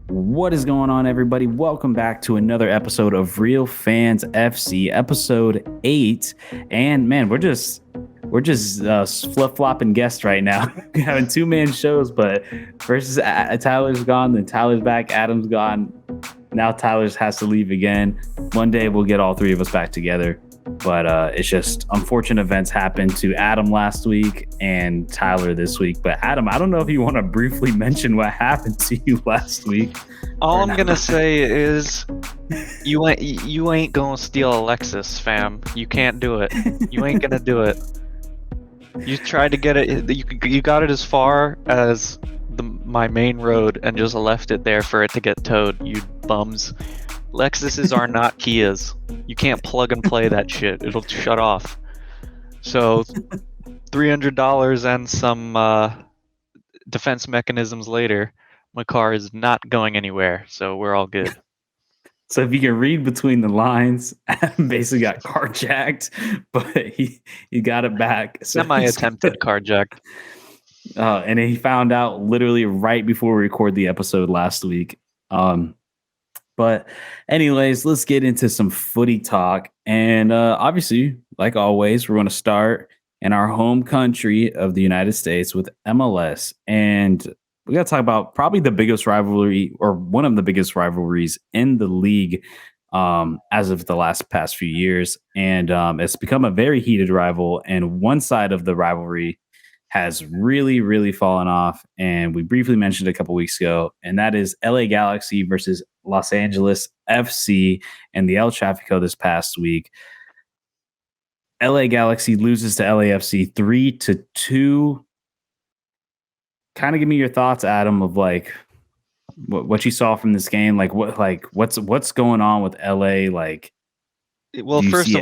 What is going on, everybody? Welcome back to another episode of Real Fans FC, episode 8. And man, we're just flip flopping guests right now, having two-man shows. But first, Tyler's gone, then Tyler's back, Adam's gone. Now Tyler's has to leave again. One day we'll get all three of us back together. But it's just unfortunate events happened to Adam last week and Tyler this week. But Adam, I don't know if you want to briefly mention what happened to you last week. All I'm gonna say is you ain't gonna steal Alexis, fam. You can't do it. You ain't gonna do it. You tried to get it. You got it as far as my main road and just left it there for it to get towed. You bums. Lexuses are not Kias. You can't plug and play that shit. It'll shut off. So, $300 and some defense mechanisms later, my car is not going anywhere. So we're all good. So if you can read between the lines, Adam basically got carjacked, but he got it back. So Semi-attempted carjacked. And he found out literally right before we record the episode last week. But anyways, let's get into some footy talk. And obviously, like always, we're going to start in our home country of the United States with MLS. And we got to talk about probably the biggest rivalry or one of the biggest rivalries in the league as of the past few years. And it's become a very heated rival. And one side of the rivalry has really, really fallen off. And we briefly mentioned a couple weeks ago, and that is LA Galaxy versus Los Angeles FC and the El Trafico this past week. LA Galaxy loses to LAFC 3-2. Kind of give me your thoughts, Adam, of like what you saw from this game. What's going on with LA? Well, first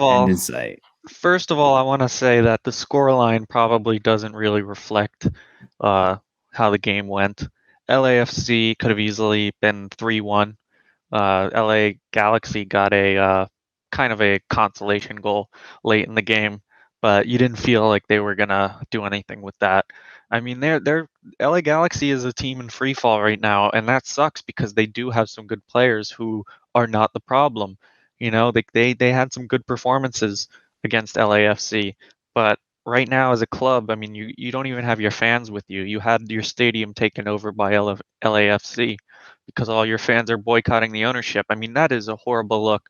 of all, I want to say that the scoreline probably doesn't really reflect how the game went. LAFC could have easily been 3-1. LA Galaxy got a kind of a consolation goal late in the game, but you didn't feel like they were gonna do anything with that. I mean, they're LA Galaxy is a team in free fall right now, and that sucks because they do have some good players who are not the problem. You know, they had some good performances against LAFC, but right now as a club, I mean, you don't even have your fans with you. You had your stadium taken over by LAFC because all your fans are boycotting the ownership. I mean, that is a horrible look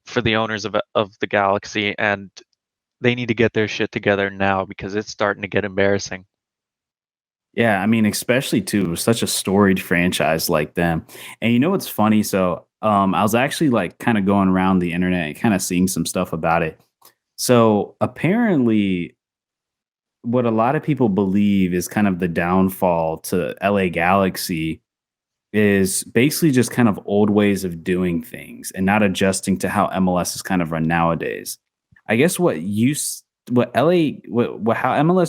for the owners of the Galaxy, and they need to get their shit together now because it's starting to get embarrassing. Yeah, I mean, especially too, such a storied franchise like them. And you know what's funny? So I was actually like kind of going around the internet and kind of seeing some stuff about it. So apparently, what a lot of people believe is kind of the downfall to LA Galaxy is basically just kind of old ways of doing things and not adjusting to how MLS is kind of run nowadays. I guess how MLS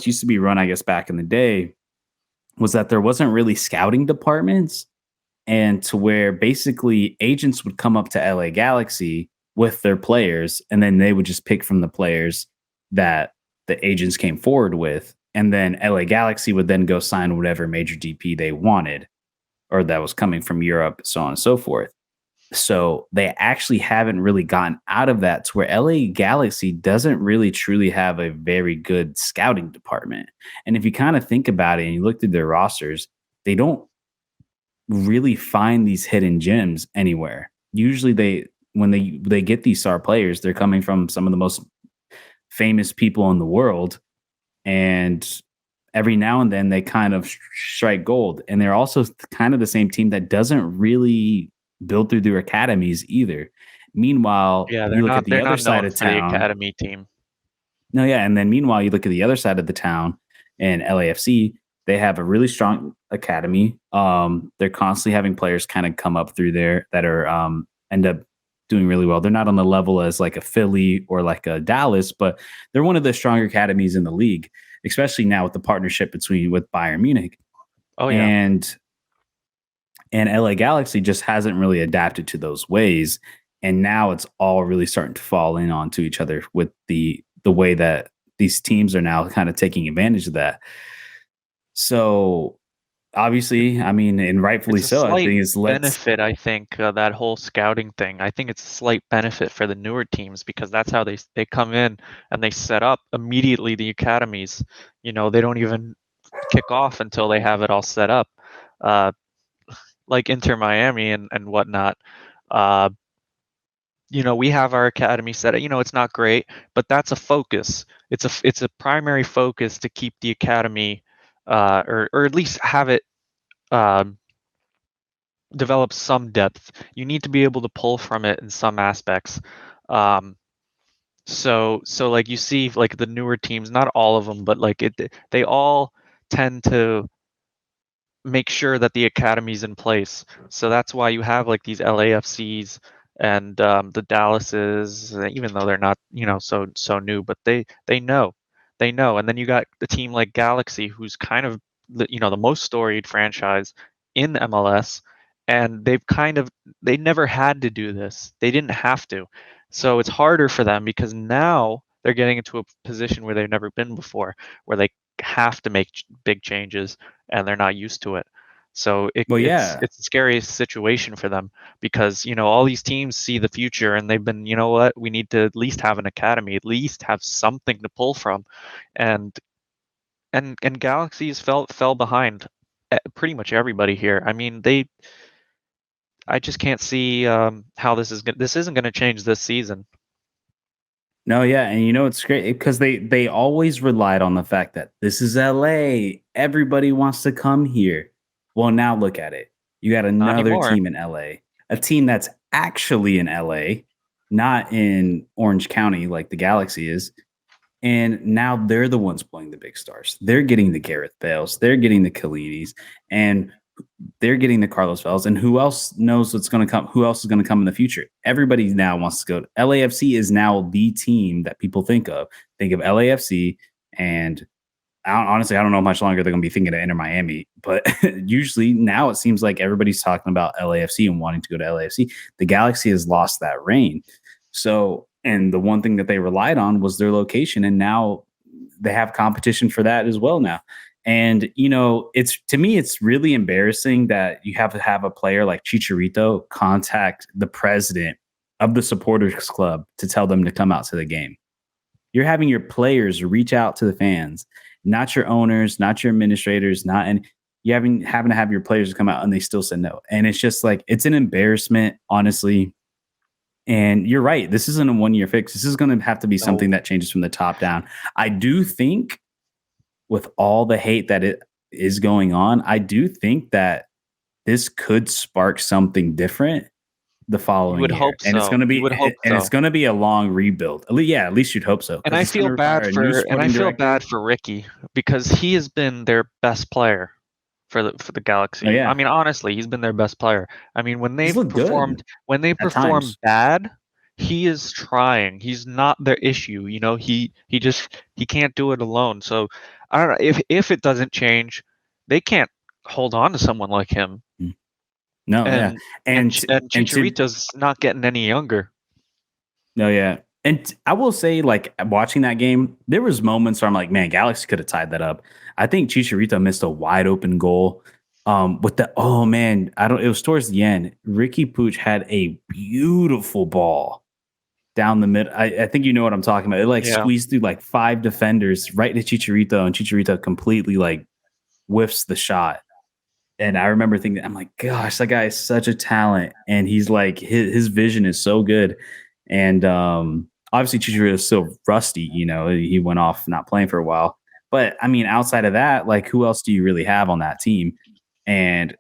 used to be run, I guess back in the day, was that there wasn't really scouting departments, and to where basically agents would come up to LA Galaxy with their players, and then they would just pick from the players that the agents came forward with, and then LA Galaxy would then go sign whatever major DP they wanted or that was coming from Europe, so on and so forth. So they actually haven't really gotten out of that to where LA Galaxy doesn't really truly have a very good scouting department. And if you kind of think about it and you look through their rosters, they don't really find these hidden gems anywhere. Usually when they get these star players, they're coming from some of the most famous people in the world. And every now and then they kind of strike gold. And they're also kind of the same team that doesn't really build through their academies either. Meanwhile, Yeah, you look at the other side of the town. academy team. No, yeah, and then meanwhile, you look at the other side of the town and LAFC. They have a really strong academy. They're constantly having players kind of come up through there that are end up doing really well. They're not on the level as like a Philly or like a Dallas, but they're one of the stronger academies in the league, especially now with the partnership with Bayern Munich. Oh yeah. And LA Galaxy just hasn't really adapted to those ways. And now it's all really starting to fall in onto each other with the way that these teams are now kind of taking advantage of that. So Obviously, I mean, and rightfully It's a so. I slight think it's benefit, I think, that whole scouting thing. I think it's a slight benefit for the newer teams because that's how they come in and they set up immediately the academies. They don't even kick off until they have it all set up, uh, like Inter Miami and whatnot. Uh, we have our academy set up. It's not great, but that's a focus. It's a primary focus to keep the academy, or at least have it. Um, Develop some depth. You need to be able to pull from it in some aspects. Um, so like you see like the newer teams, not all of them, but like they all tend to make sure that the academy's in place. So that's why you have like these LAFCs and the Dallases, even though they're not so new, but they know. And then you got the team like Galaxy, who's kind of the most storied franchise in MLS, and they never had to do this. They didn't have to. So it's harder for them because now they're getting into a position where they've never been before, where they have to make big changes and they're not used to it. So well, it's yeah. it's the scariest situation for them because all these teams see the future and they've been, what, we need to at least have an academy, at least have something to pull from, and Galaxies fell behind pretty much everybody here. I mean, I just can't see how this isn't going to change this season. No, yeah, and it's great because they always relied on the fact that this is LA. Everybody wants to come here. Well, now look at it. You got Not another anymore. team in LA, a team that's actually in LA, not in Orange County like the Galaxy is. And now they're the ones playing the big stars. They're getting the Gareth Bales, they're getting the Khalidis, and they're getting the Carlos Vels. And who else knows what's going to come? Who else is going to come in the future? Everybody now wants to go. LAFC is now the team that people think of. Think of LAFC, and honestly, I don't know how much longer they're going to be thinking of Inter Miami. But usually now it seems like everybody's talking about LAFC and wanting to go to LAFC. The Galaxy has lost that reign. So, and the one thing that they relied on was their location, and now they have competition for that as well now. And it's to me, it's really embarrassing that you have to have a player like Chicharito contact the president of the supporters club to tell them to come out to the game. You're having your players reach out to the fans, not your owners, not your administrators, not and you having to have your players come out and they still said no. And it's just like it's an embarrassment, honestly. And you're right. This isn't a 1-year fix. This is going to have to be something No, that changes from the top down. I do think with all the hate that it is going on, I do think that this could spark something different the you following would year. hope And it's so. going to You be would hope and it's so. going to be a long rebuild. At least you'd hope so And because it's going to require a new I sporting feel director. bad for Ricky because he has been their best player for the Oh Galaxy. I yeah. mean, honestly, he's been their best player. I mean, He's looked good when they at perform times. bad, he is trying. He's not their issue. He can't do it alone. So I don't know if it doesn't change, they can't hold on to someone like him. Mm. No, yeah. And And and and to Chicharito's not getting any younger. No, yeah. And I will say, like, watching that game, there was moments where I'm like, man, Galaxy could have tied that up. I think Chicharito missed a wide open goal. With the oh man, I don't. It was towards the end. Ricky Pooch had a beautiful ball down the mid. I think you know what I'm talking about. It like Yeah. squeezed through like 5 defenders right to Chicharito, and Chicharito completely like whiffs the shot. And I remember thinking, I'm like, gosh, that guy is such a talent, and he's like, his vision is so good. And obviously, Chicharito is still rusty. He went off not playing for a while. But I mean, outside of that, like, who else do you really have on that team? And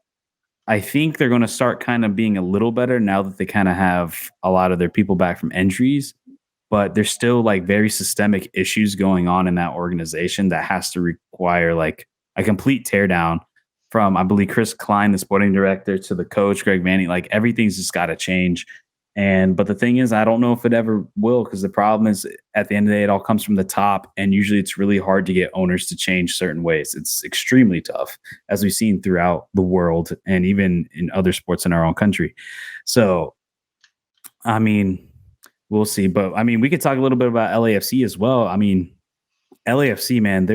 I think they're going to start kind of being a little better now that they kind of have a lot of their people back from injuries. But there's still like very systemic issues going on in that organization that has to require like a complete teardown from, I believe, Chris Klein, the sporting director, to the coach, Greg Manning. Like everything's just got to change. But the thing is, I don't know if it ever will, because the problem is at the end of the day, it all comes from the top. And usually it's really hard to get owners to change certain ways. It's extremely tough, as we've seen throughout the world and even in other sports in our own country. So, I mean, we'll see. But I mean, we could talk a little bit about LAFC as well. I mean, LAFC, man,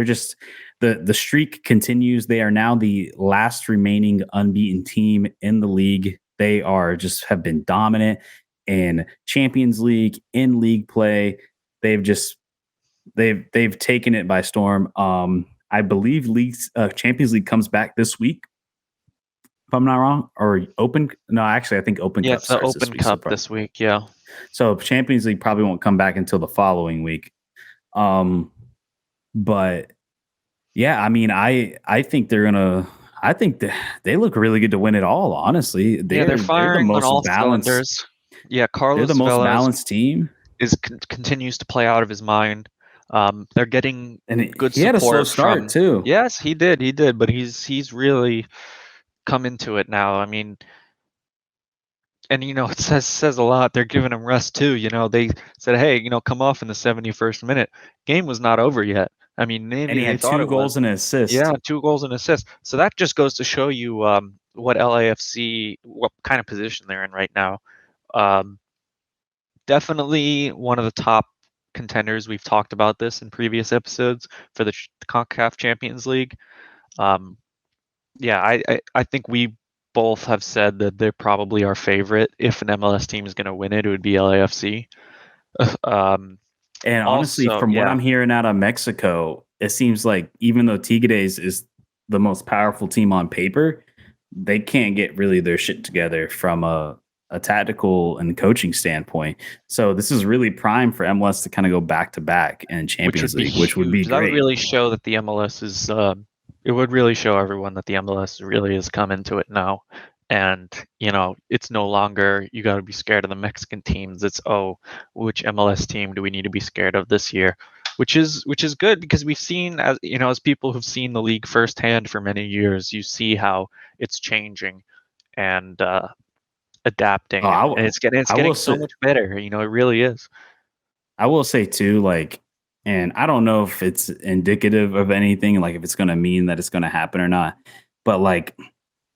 the streak continues. They are now the last remaining unbeaten team in the league. They are just have been dominant in Champions League, in league play. They've just they've taken it by storm. I believe Champions League comes back this week, if I'm not wrong, or Open. No, actually, I think Open Cup it's the starts Open Cup this week. Yeah. So Champions League probably won't come back until the following week. But yeah, I mean, I think they're gonna. I think they look really good to win it all. Honestly, they're firing the on most all balanced. cylinders. Yeah, They're the Carlos most Vela balanced team. continues to play out of his mind. They're getting good he had a slow support start from. too. Yes, he did, but he's really come into it now. I mean, and it says a lot. They're giving him rest too. They said, hey, come off in the 71st minute. Game was not over yet. I mean, maybe And he they had thought 2 it goals was. and an assist. Yeah, 2 goals and assists. So that just goes to show you what LAFC, what kind of position they're in right now. Definitely one of the top contenders. We've talked about this in previous episodes for the CONCACAF Champions League. Yeah, I think we both have said that they're probably our favorite. If an MLS team is going to win it, it would be LAFC. And honestly, from what I'm hearing out of Mexico, it seems like even though Tigres is the most powerful team on paper, they can't get really their shit together from a tactical and coaching standpoint. So this is really prime for MLS to kind of go back to back in Champions League, which would be great. That would really show that the MLS is. It would really show everyone that the MLS really has come into it now. And, it's no longer you got to be scared of the Mexican teams. It's, which MLS team do we need to be scared of this year? Which is good because we've seen, as people who've seen the league firsthand for many years, you see how it's changing and adapting. And it's getting so much better. It really is. I will say too, and I don't know if it's indicative of anything, like if it's going to mean that it's going to happen or not, but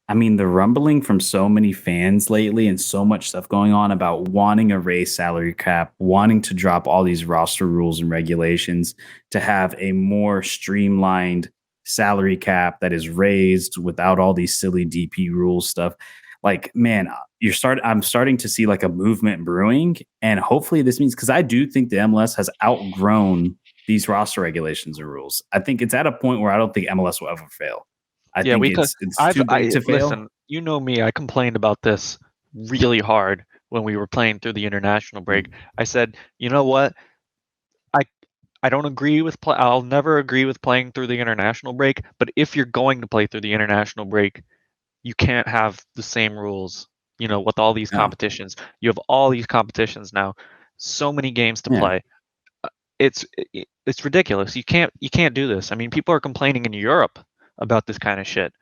I mean, the rumbling from so many fans lately and so much stuff going on about wanting a raise salary cap, wanting to drop all these roster rules and regulations to have a more streamlined salary cap that is raised without all these silly DP rules stuff. Man, I'm starting to see a movement brewing, and hopefully this means, because I do think the MLS has outgrown these roster regulations and rules. I think it's at a point where I don't think MLS will ever fail. I think it's too big to fail. Listen, you know me, I complained about this really hard when we were playing through the international break. I said, you know what? I don't agree with I'll never agree with playing through the international break, but if you're going to play through the international break, you can't have the same rules, with all these competitions. You have all these competitions now, so many games to play. It's ridiculous. You can't do this. I mean, people are complaining in Europe about this kind of shit,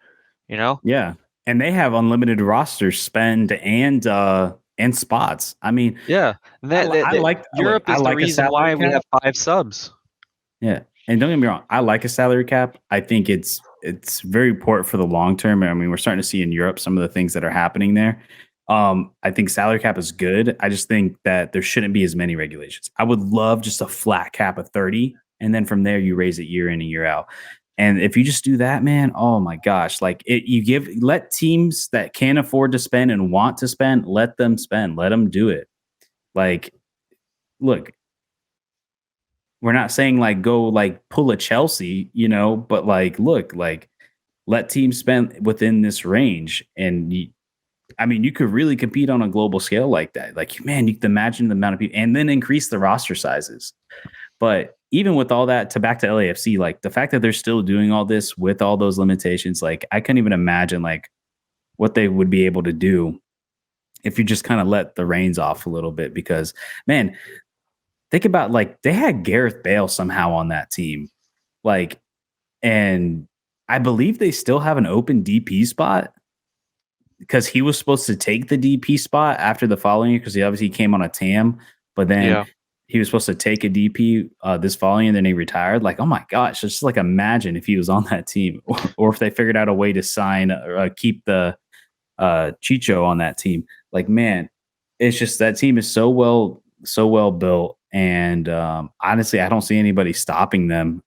Yeah. And they have unlimited rosters, spend and spots. I mean, yeah. Europe is the reason why we have 5 subs. Yeah. And don't get me wrong, I like a salary cap. I think it's very important for the long term. I mean, we're starting to see in Europe some of the things that are happening there. I think salary cap is good. I just think that there shouldn't be as many regulations. I would love just a flat cap of 30, and then from there you raise it year in and year out. And if you just do that, man, oh my gosh, let teams that can't afford to spend and want to spend, let them spend, let them do it. Look, we're not saying go pull a Chelsea, but let teams spend within this range. And you could really compete on a global scale like that. Man, you can imagine the amount of people, and then increase the roster sizes. But even with all that, back to LAFC, the fact that they're still doing all this with all those limitations, I couldn't even imagine what they would be able to do if you just kind of let the reins off a little bit. Because, man, think about they had Gareth Bale somehow on that team. And I believe they still have an open DP spot because he was supposed to take the DP spot after the following year, because he obviously came on a TAM, but then he was supposed to take a DP this following year, and then he retired. Oh my gosh, just imagine if he was on that team, or if they figured out a way to sign or keep the Chicho on that team. Man, it's just that team is so well built, and honestly, I don't see anybody stopping them.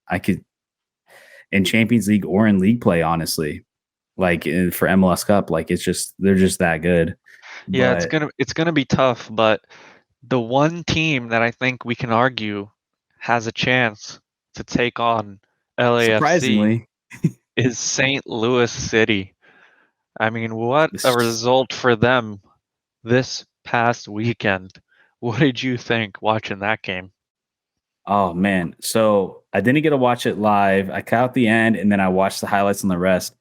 in Champions League or in league play, honestly. Like for MLS Cup, like they're just that good. Yeah, But it's gonna be tough, but the one team that I think we can argue has a chance to take on LAFC surprisingly, is St. Louis City. I mean, what a it's result for them this past weekend. What did you think watching that game? oh man. So I didn't get to watch it live. I cut out the end and then I watched the highlights and the rest.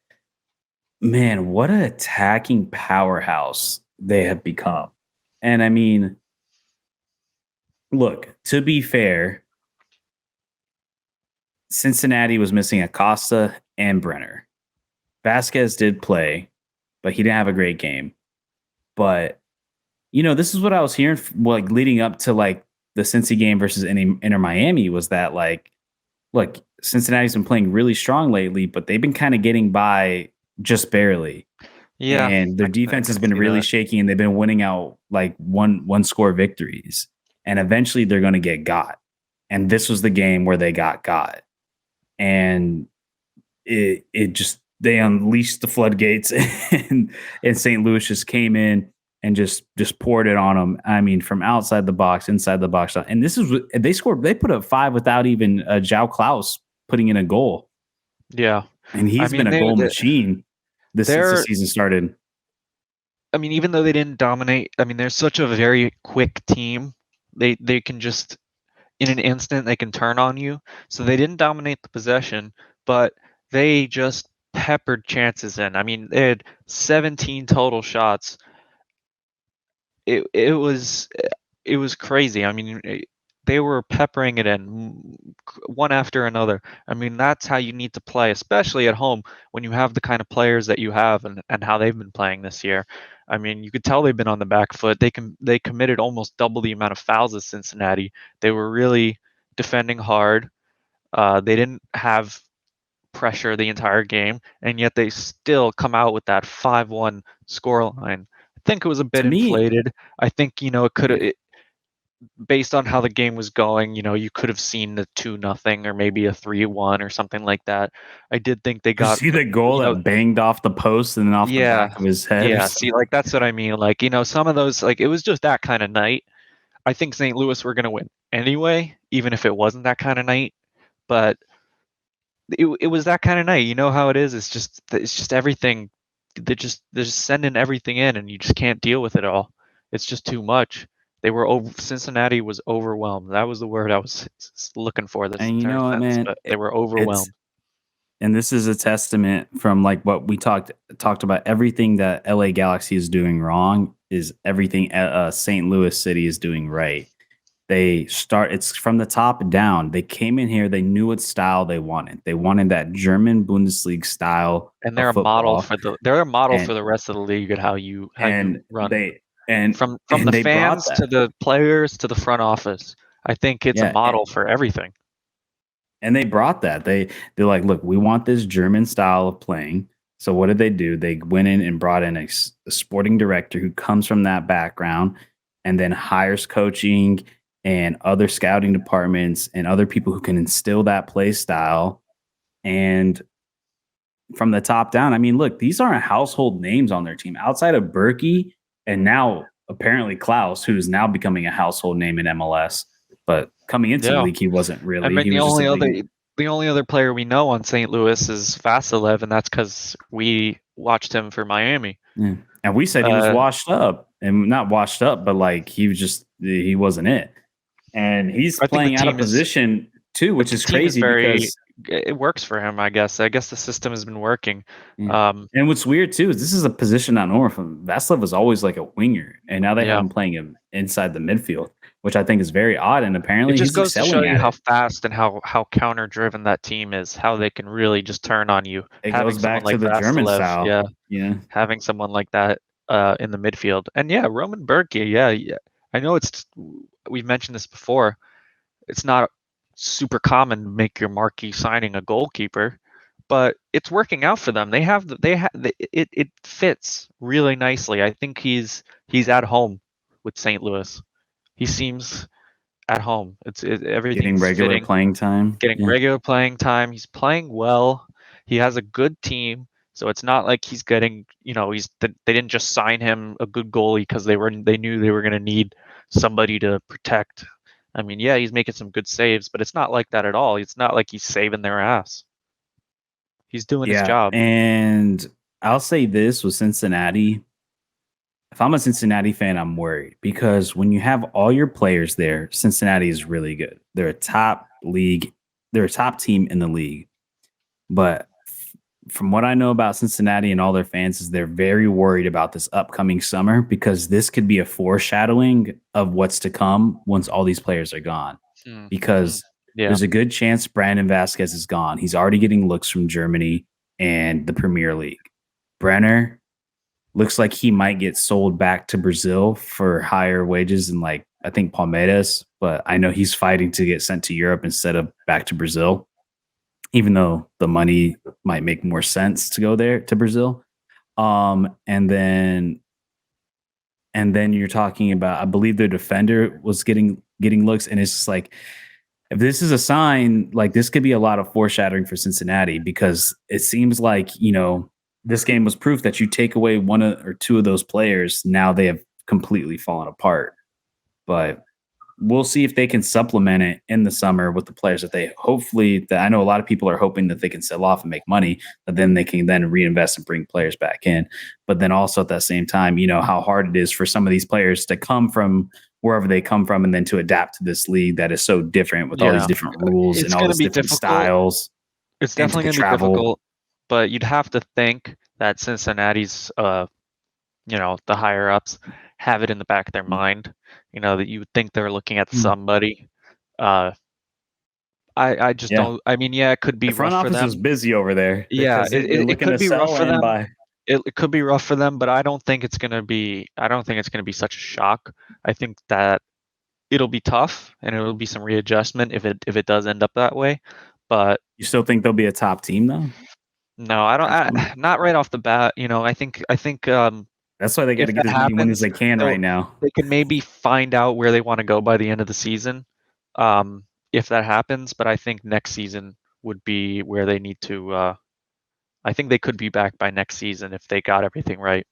Man, what an attacking powerhouse they have become. And I mean, look, to be fair, Cincinnati was missing Acosta and Brenner. Vasquez did play, but he didn't have a great game. But this is what I was hearing like leading up to like the Cincy game versus Inter Miami was that like, look, Cincinnati's been playing really strong lately, but they've been kind of getting by just barely. Yeah, And their I defense has can been see really that. shaky, and they've been winning out like one score victories. And eventually they're going to get got. And this was the game where they got. And it just they unleashed the floodgates and St. Louis just came in and just poured it on them. I mean, from outside the box, inside the box, and this is they scored. They put up 5 without even João Klaus putting in a goal, Yeah. and I he's been mean, a goal machine this since the they're season started. I mean, even though they didn't dominate, I mean, they're such a very quick team. They can just in an instant they can turn on you. So they didn't dominate the possession, but they just peppered chances in. I mean, they had 17 total shots. It was crazy. I mean, they were peppering it in one after another. I mean, that's how you need to play, especially at home when you have the kind of players that you have and how they've been playing this year. I mean, you could tell they've been on the back foot. They committed almost double the amount of fouls as Cincinnati. They were really defending hard. They didn't have pressure the entire game, and yet they still come out with that 5-1 scoreline. I think it was a bit To me, inflated. I think it could yeah. have, based on how the game was going, you could have seen the 2-0 or maybe a 3-1 or something like that. I did think they You got, see the goal that banged off the post and then off the yeah, back of his head or yeah. See, something. like that's what I mean. Like some of those, like it was just that kind of night. I think St. Louis were gonna win anyway, even if it wasn't that kind of night. But it was that kind of night. You know how it is. It's just everything. They're just sending everything in, and you just can't deal with it all. It's just too much. Cincinnati was overwhelmed. That was the word I was looking for this And you entire know what, sentence, man? but they were It's overwhelmed. and this is a testament from like what we talked about. Everything that LA Galaxy is doing wrong is everything St. Louis City is doing right. It's from the top down. They came in here, they knew what style they wanted. They wanted that German Bundesliga style And of football. they're a model for And the rest of the league at how you and run they and from and the they brought fans to that. the players to the front office. I think it's a Yeah. model for everything. And they brought that. They're like, look, we want this German style of playing. So what did they do? They went in and brought in a sporting director who comes from that background, and then hires coaching and other scouting departments and other people who can instill that play style. And from the top down, I mean, look, these aren't household names on their team outside of Berkey and now apparently Klaus, who's now becoming a household name in MLS. But coming into the Yeah. league, he wasn't I really. mean, He was just a big. the only other player we know on St. Louis is Vasilev, and that's because we watched him for Miami. Yeah. And we said he was Uh, washed up, and not washed up, but like he wasn't it. And he's I think the playing out of team is position too, the which is team is crazy very. because It works for him, I guess. I guess the system has been working. yeah. Um, And what's weird too is this is a position not normal for him. Vasilev was always like a winger, and now they have yeah. him playing him inside the midfield, which I think is very odd. And It apparently just he's goes to show excelling you at how it. fast and how counter driven that team is, how they can really just turn on you. It Having goes someone back to like the German Vasilev, style. yeah, Yeah. having someone like that in the midfield. And yeah, Roman Burke, yeah, yeah. I know we've mentioned this before. It's not super common to make your marquee signing a goalkeeper, but it's working out for them. It fits really nicely. I think he's at home with St. Louis. He seems at home. Getting Everything's regular fitting. playing time. Getting Yeah. regular playing time. He's playing well. He has a good team, so it's not like he's getting. They didn't just sign him a good goalie because they knew they were going to need somebody to protect. I mean, yeah, he's making some good saves, but it's not like that at all. It's not like he's saving their ass. He's doing his Yeah. job. And I'll say this with Cincinnati. If I'm a Cincinnati fan, I'm worried because when you have all your players there, Cincinnati is really good. They're a top league, they're a top team in the league. But from what I know about Cincinnati and all their fans is they're very worried about this upcoming summer because this could be a foreshadowing of what's to come once all these players are gone. Because Yeah. there's a good chance Brandon Vasquez is gone. He's already getting looks from Germany and the Premier League. Brenner looks like he might get sold back to Brazil for higher wages than I think Palmeiras, but I know he's fighting to get sent to Europe instead of back to Brazil, even though the money might make more sense to go there to Brazil. And then you're talking about, I believe their defender was getting looks, and it's just like, if this is a sign, this could be a lot of foreshadowing for Cincinnati because it seems like, this game was proof that you take away one or two of those players, now they have completely fallen apart. But we'll see if they can supplement it in the summer with the players that I know a lot of people are hoping that they can sell off and make money, but then they can then reinvest and bring players back in. But then also at that same time, how hard it is for some of these players to come from wherever they come from and then to adapt to this league that is so different with all these different rules and all these different styles. It's and definitely going to be difficult, but you'd have to think that Cincinnati's, the higher ups have it in the back of their mind, that you would think they're looking at somebody. I just don't. I mean, yeah, it could be the front rough for office them. is busy over there. Yeah, it could be rough for them. Buy. It could be rough for them, but I don't think it's gonna be. I don't think it's gonna be such a shock. I think that it'll be tough and it'll be some readjustment if it does end up that way. But you still think they'll be a top team though? No, I don't. Not right off the bat. I think. That's why they got to get as many wins as they can right now. They can maybe find out where they want to go by the end of the season, if that happens. But I think next season would be where they need to. I think they could be back by next season if they got everything right.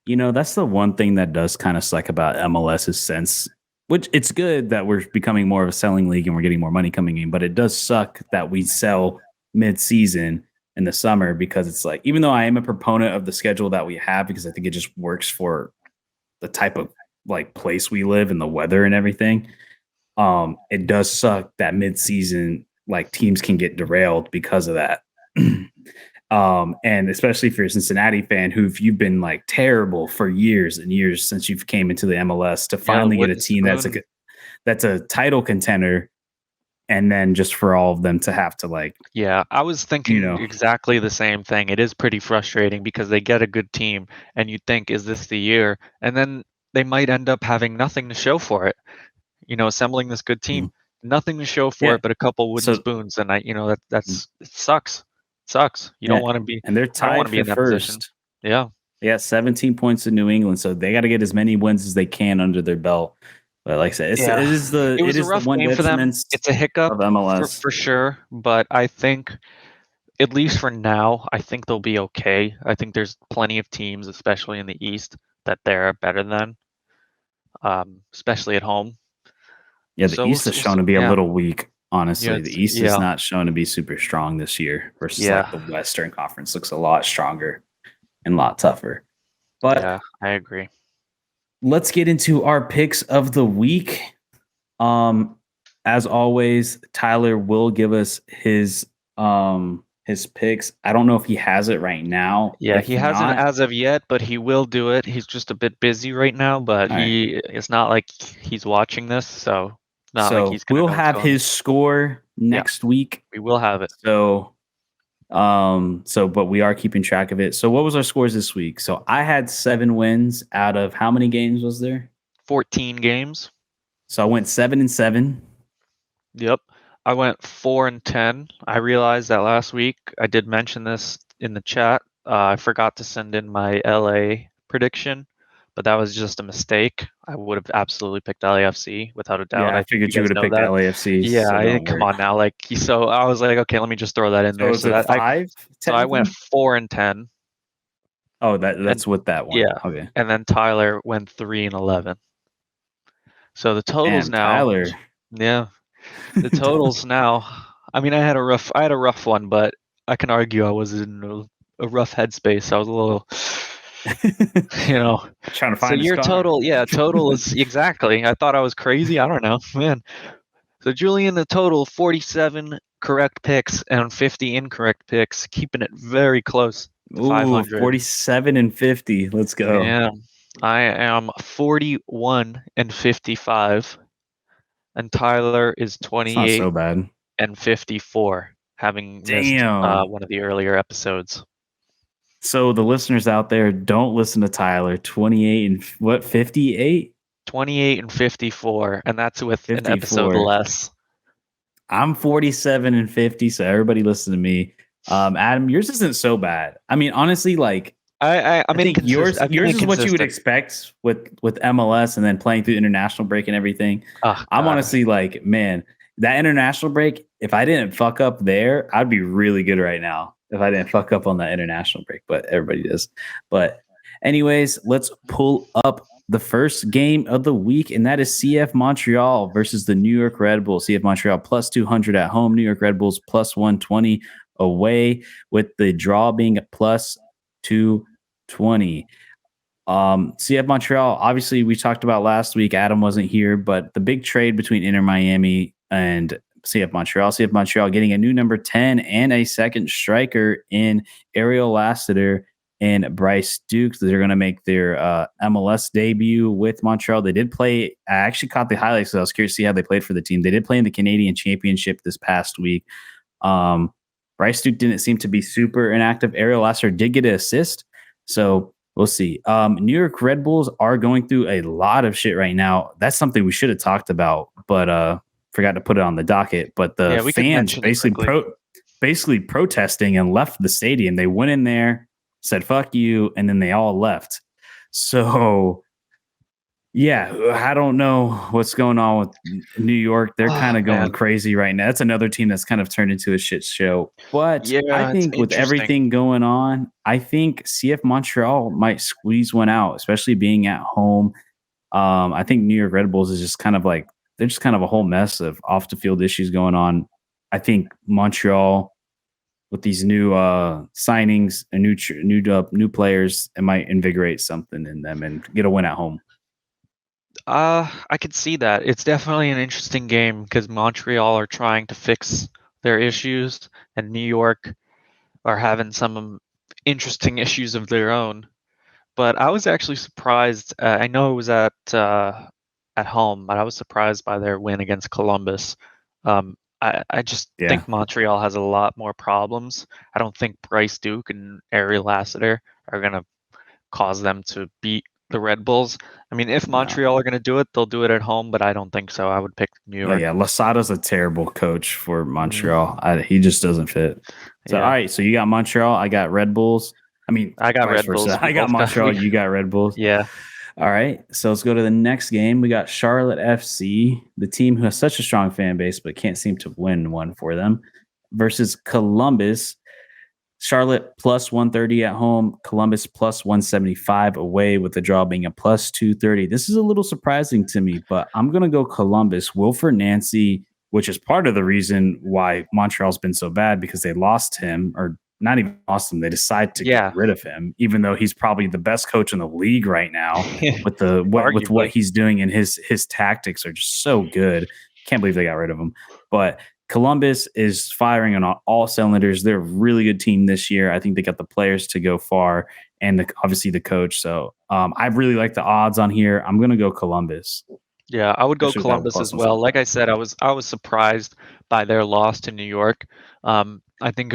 That's the one thing that does kind of suck about MLS's sense, which it's good that we're becoming more of a selling league and we're getting more money coming in, but it does suck that we sell mid-season in the summer because it's like, even though I am a proponent of the schedule that we have because I think it just works for the type of place we live and the weather and everything, it does suck that mid-season teams can get derailed because of that. And especially if you're a Cincinnati fan you've been terrible for years and years since you've came into the MLS to finally get a team that's a title contender. And then just for all of them to have to yeah, I was thinking exactly the same thing. It is pretty frustrating because they get a good team and you think, is this the year? And then they might end up having nothing to show for it. Assembling this good team, nothing to show for it but a couple wooden spoons. And it sucks. It sucks. You don't want to be, and they're tied for first. Yeah. Yeah, 17 points in New England. So they got to get as many wins as they can under their belt. But like I said, it was a rough game for them. It's a hiccup of MLS. For sure. But I think, at least for now, I think they'll be okay. I think there's plenty of teams, especially in the East, that they're better than, especially at home. Yeah, the East has shown to be a little weak, honestly. The East is not shown to be super strong this year versus the Western Conference looks a lot stronger and a lot tougher. But yeah, I agree. Let's get into our picks of the week. As always, Tyler will give us his picks. I don't know if he has it right now. Yeah, he hasn't as of yet, but he will do it. He's just a bit busy right now, but it's not like he's watching this, so not like he's gonna we'll have his score next week. We will have it. But we are keeping track of it. So what was our scores this week? So I had 7 wins out of how many games was there? 14 games. So I went 7-7. Yep. I went 4-10. I realized that last week I did mention this in the chat. I forgot to send in my LA prediction, but that was just a mistake. I would have absolutely picked LAFC without a doubt. Yeah, I I think figured you you guys would have know picked that. LAFC, so Yeah, don't come worry. on now. So I was like, okay, let me just throw that in So there. is it 5 So I went technically? 4-10, Oh, and that's with that one. yeah, Okay. and then Tyler went 3-11. So the totals Damn, now, Tyler. yeah, the totals now. I mean, I had a rough one, but I can argue I was in a rough headspace. I was a little, you know. Trying to So find his your car. total, yeah, total is exactly. I thought I was crazy. I don't know, man. So Julian, the total 47 correct picks and 50 incorrect picks, keeping it very close to Ooh, 500. 47 and 50. Let's go. Yeah, I am 41 and 55, and Tyler is It's not 28 so bad. and 54, having missed Damn. one of the earlier episodes. So the listeners out there, don't listen to Tyler. 28 and what, 58? 28 and 54, and that's with an episode 54. less. I'm 47 and 50, so everybody listen to me. Adam, yours isn't so bad. I mean, honestly, like I'm I think inconsistent. I've been yours is what you would inconsistent. expect with MLS and then playing through international break and everything. Oh I'm God. honestly like, man, that international break, if I didn't fuck up there, I'd be really good right now. If I didn't fuck up on that international break, but everybody does. But anyways, let's pull up the first game of the week, and that is CF Montreal versus the New York Red Bulls. CF Montreal plus 200 at home, New York Red Bulls plus 120 away, with the draw being plus 220. CF Montreal, obviously, we talked about last week. Adam wasn't here, but the big trade between Inter Miami and CF Montreal. CF Montreal getting a new number 10 and a second striker in Ariel Lassiter and Bryce Dukes. They're going to make their MLS debut with Montreal. They did play. I actually caught the highlights, so I was curious to see how they played for the team. They did play in the Canadian Championship this past week. Bryce Duke didn't seem to be super inactive. Ariel Lassiter did get an assist, so we'll see. New York Red Bulls are going through a lot of shit right now. That's something we should have talked about, but forgot to put it on the docket. But the We could fans mention it quickly. basically protesting and left the stadium. They went in there, said "fuck you," and then they all left. So yeah, I don't know what's going on with New York. They're kind of going crazy right now. That's another team that's kind of turned into a shit show. But I it's think with everything going on, I think CF Montreal might squeeze one out, especially being at home. I think New York Red Bulls is just kind of like they're just kind of a whole mess of off the field issues going on. I think Montreal with these new signings and new players, it might invigorate something in them and get a win at home. I could see that. It's definitely an interesting game because Montreal are trying to fix their issues, and New York are having some interesting issues of their own. But I was actually surprised. I know it was at home, but I was surprised by their win against Columbus. I just think Montreal has a lot more problems. I don't think Bryce Duke and Ariel Lassiter are going to cause them to beat the Red Bulls. I mean, if Montreal are going to do it, they'll do it at home, but I don't think so. I would pick New York. Yeah, Losada's a terrible coach for Montreal. He just doesn't fit. So, all right. So you got Montreal. I got Red Bulls. I mean, I got Red Bulls. I got Montreal. You got Red Bulls. Yeah. All right. So let's go to the next game. We got Charlotte FC, the team who has such a strong fan base but can't seem to win one for them, versus Columbus. Charlotte plus 130 at home, Columbus plus 175 away, with the draw being a plus 230. This is a little surprising to me, but I'm going to go Columbus. Wilfred Nancy, which is part of the reason why Montreal's been so bad, because they lost him, or not even lost him. They decided to get rid of him, even though he's probably the best coach in the league right now with with what he's doing, and his tactics are just so good. Can't believe they got rid of him. But Columbus is firing on all cylinders. They're a really good team this year. I think they got the players to go far, and obviously the coach. So I really like the odds on here. I'm going to go Columbus. Yeah, I would go Columbus as well. Like I said, I was surprised by their loss to New York. I think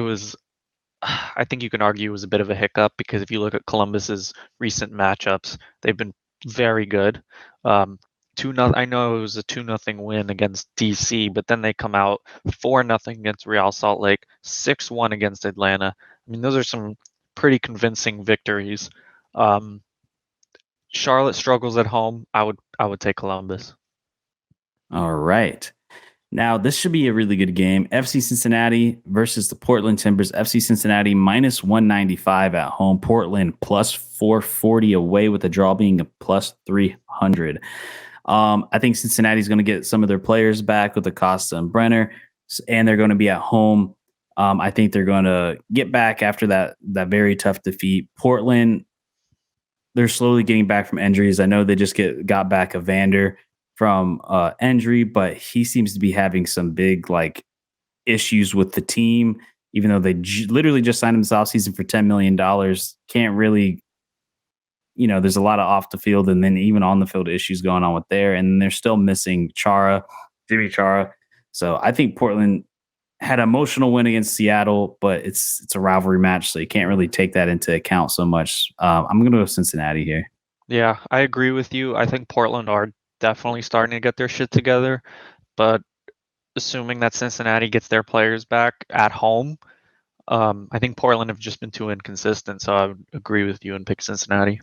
you can argue it was a bit of a hiccup, because if you look at Columbus's recent matchups, they've been very good. 2-0. I know it was a 2-0 win against DC, but then they come out 4-0 against Real Salt Lake, 6-1 against Atlanta. I mean, those are some pretty convincing victories. Charlotte struggles at home. I would take Columbus. All right. Now, this should be a really good game. FC Cincinnati versus the Portland Timbers. FC Cincinnati minus 195 at home. Portland plus 440 away, with the draw being a plus 300. I think Cincinnati's going to get some of their players back with Acosta and Brenner, and they're going to be at home. I think they're going to get back after that very tough defeat. Portland, they're slowly getting back from injuries. I know they just got back Evander from injury, but he seems to be having some big issues with the team. Even though they literally just signed him this offseason for $10 million, can't really, there's a lot of off the field and then even on the field issues going on with there, and they're still missing Jimmy Chara. So I think Portland had an emotional win against Seattle, but it's a rivalry match, so you can't really take that into account so much. I'm going to go Cincinnati here. Yeah, I agree with you. I think Portland are definitely starting to get their shit together, but assuming that Cincinnati gets their players back at home, I think Portland have just been too inconsistent, so I would agree with you and pick Cincinnati.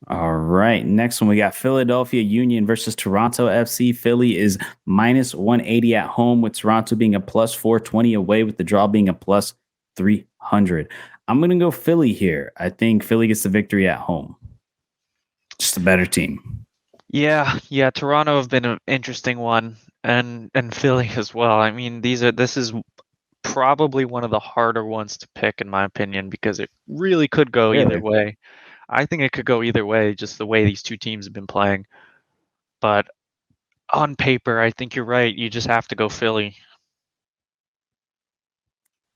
All right. Next one, we got Philadelphia Union versus Toronto FC. Philly is minus 180 at home, with Toronto being a plus 420 away, with the draw being a plus 300. I'm going to go Philly here. I think Philly gets the victory at home. Just a better team. Yeah. Toronto have been an interesting one, and Philly as well. I mean, this is probably one of the harder ones to pick, in my opinion, because it really could go either way. I think it could go either way, just the way these two teams have been playing. But on paper, I think you're right. You just have to go Philly.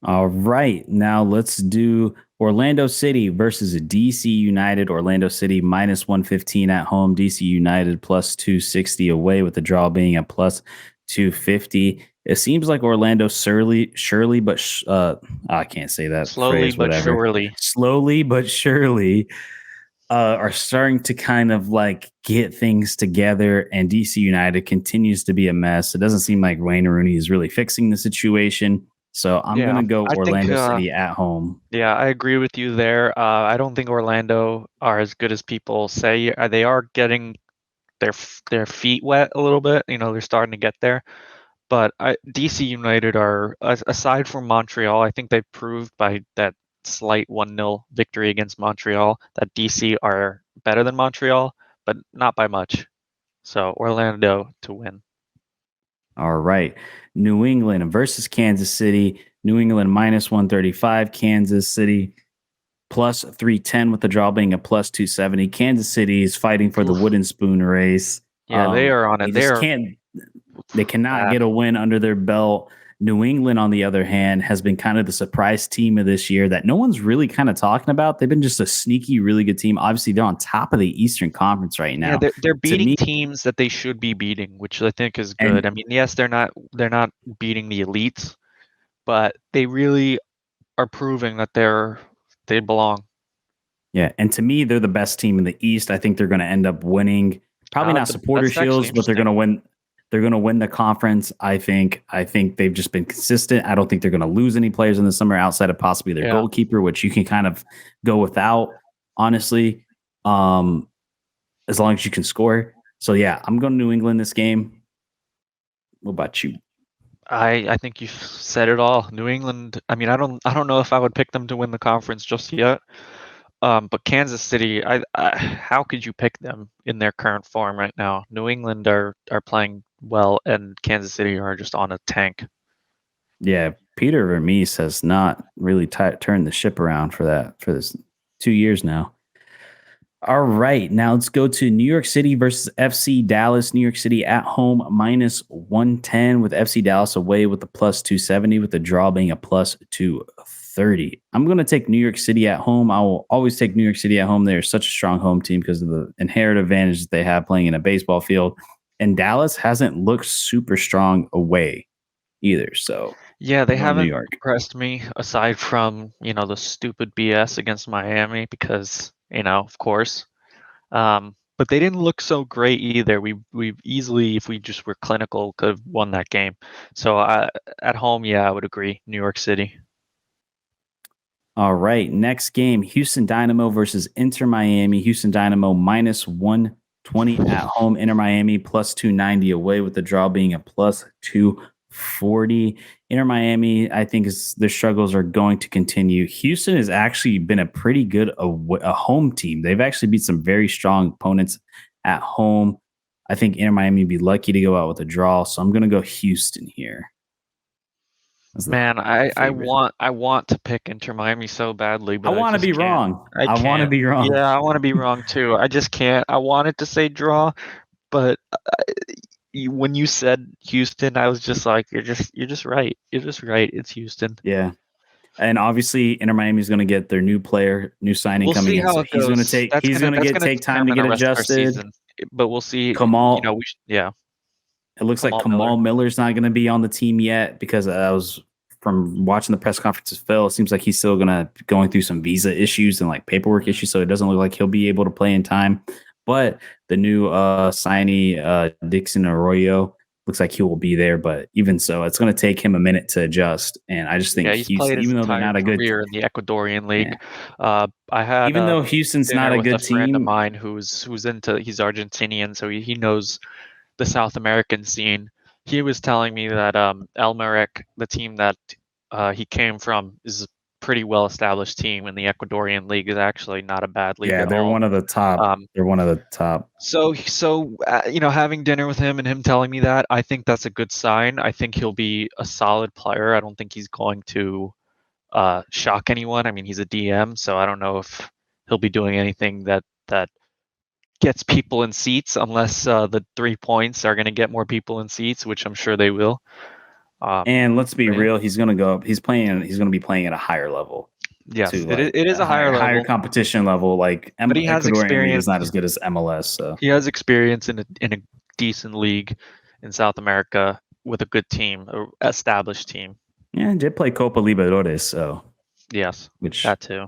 All right. Now let's do Orlando City versus DC United. Orlando City minus 115 at home. DC United plus 260 away, with the draw being a plus 250. It seems like Orlando surely, but I can't say that slowly phrase, but whatever. Surely. Slowly but surely are starting to kind of get things together, and DC United continues to be a mess. It doesn't seem like Wayne Rooney is really fixing the situation. So I'm going to go Orlando City at home. Yeah, I agree with you there. I don't think Orlando are as good as people say. They are getting their feet wet a little bit. They're starting to get there. But DC United are, aside from Montreal, I think they proved by that slight 1-0 victory against Montreal that DC are better than Montreal, but not by much. So Orlando to win. All right. New England versus Kansas City. New England minus 135. Kansas City plus 310, with the draw being a plus 270. Kansas City is fighting for the wooden spoon race. Yeah, they are on it. They cannot get a win under their belt. New England, on the other hand, has been kind of the surprise team of this year that no one's really kind of talking about. They've been just a sneaky, really good team. Obviously, they're on top of the Eastern Conference right now. Yeah, they're beating teams that they should be beating, which I think is good. I mean, yes, they're not beating the elites, but they really are proving that they belong. Yeah, and to me, they're the best team in the East. I think they're going to end up winning. Probably not supporter shields, but they're going to win. They're going to win the conference. I think they've just been consistent. I don't think they're going to lose any players in the summer outside of possibly their goalkeeper, which you can kind of go without, honestly, as long as you can score. So yeah, I'm going to New England this game. What about you? I think you said it all. New England. I mean, I don't know if I would pick them to win the conference just yet. But Kansas City, how could you pick them in their current form right now? New England are playing well, and Kansas City are just on a tank. Yeah, Peter Vermees has not really turned the ship around for this 2 years now. All right, now let's go to New York City versus FC Dallas. New York City at home minus 110, with FC Dallas away with the plus 270, with the draw being a plus 230. I'm going to take New York City at home. I will always take New York City at home. They're such a strong home team because of the inherent advantage that they have playing in a baseball field. And Dallas hasn't looked super strong away either. So yeah, they haven't impressed me, aside from the stupid BS against Miami, because of course. But they didn't look so great either. We easily, if we just were clinical, could have won that game. So at home, yeah, I would agree. New York City. All right. Next game, Houston Dynamo versus Inter Miami. Houston Dynamo minus 120 at home. Inter Miami plus 290 away, with the draw being a plus 240. Inter Miami, I think their struggles are going to continue. Houston has actually been a pretty good a home team. They've actually beat some very strong opponents at home. I think Inter Miami would be lucky to go out with a draw. So I'm going to go Houston here. Man, I want to pick Inter Miami so badly, but I want to be can't. wrong. I want to be wrong. Yeah, I want to be wrong too. I just can't. I wanted to say draw, but when you said Houston, I was just like, you're just right. You're just right. It's Houston. Yeah. And obviously, Inter Miami is going to get their new player, new signing coming in. So he's going to take. He's going to take time to get adjusted. But we'll see. Kamal, yeah. It looks like Kamal Miller's not going to be on the team yet, because I was from watching the press conferences. Phil, it seems like he's still going through some visa issues and like paperwork issues, so it doesn't look like he'll be able to play in time. But the new signee, Dixon Arroyo, looks like he will be there. But even so, it's going to take him a minute to adjust. And I just think Houston, even though they're not a good career in the Ecuadorian league, even though Houston's not a good team, friend of mine he's Argentinian, so he knows the South American scene. He was telling me that El Merreq, the team that he came from, is a pretty well established team, and the Ecuadorian league is actually not a bad league. Yeah, they're one of the top. They're one of the top. So having dinner with him and him telling me that, I think that's a good sign. I think he'll be a solid player. I don't think he's going to shock anyone. I mean, he's a DM, so I don't know if he'll be doing anything that gets people in seats, unless the 3 points are going to get more people in seats, which I'm sure they will. And let's be real, he's going to go up. He's going to be playing at a higher level. Yes, it is a higher competition level. Like, but he has experience. Is not as good as MLS. So he has experience in a decent league in South America with a good team, an established team. Yeah, and did play Copa Libertadores, so yes, which that too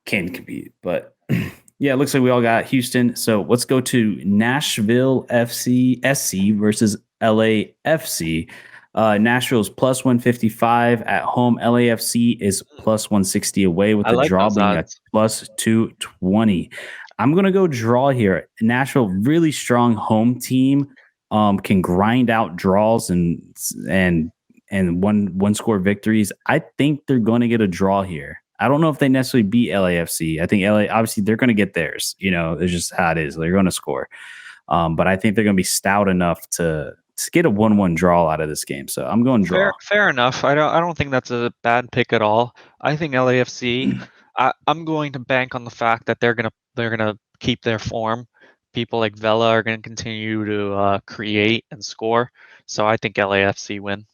can compete. But yeah, it looks like we all got Houston. So let's go to Nashville SC versus LAFC. Nashville's plus 155 at home. LAFC is plus 160 away, with the draw being a plus 220. I'm going to go draw here. Nashville, really strong home team, can grind out draws and one score victories. I think they're going to get a draw here. I don't know if they necessarily beat LAFC. I think LA, obviously, they're going to get theirs. It's just how it is. They're going to score. But I think they're going to be stout enough to get a 1-1 draw out of this game. So I'm going draw. Fair enough. I don't think that's a bad pick at all. I think LAFC. I'm going to bank on the fact that they're gonna keep their form. People like Vela are going to continue to create and score. So I think LAFC win.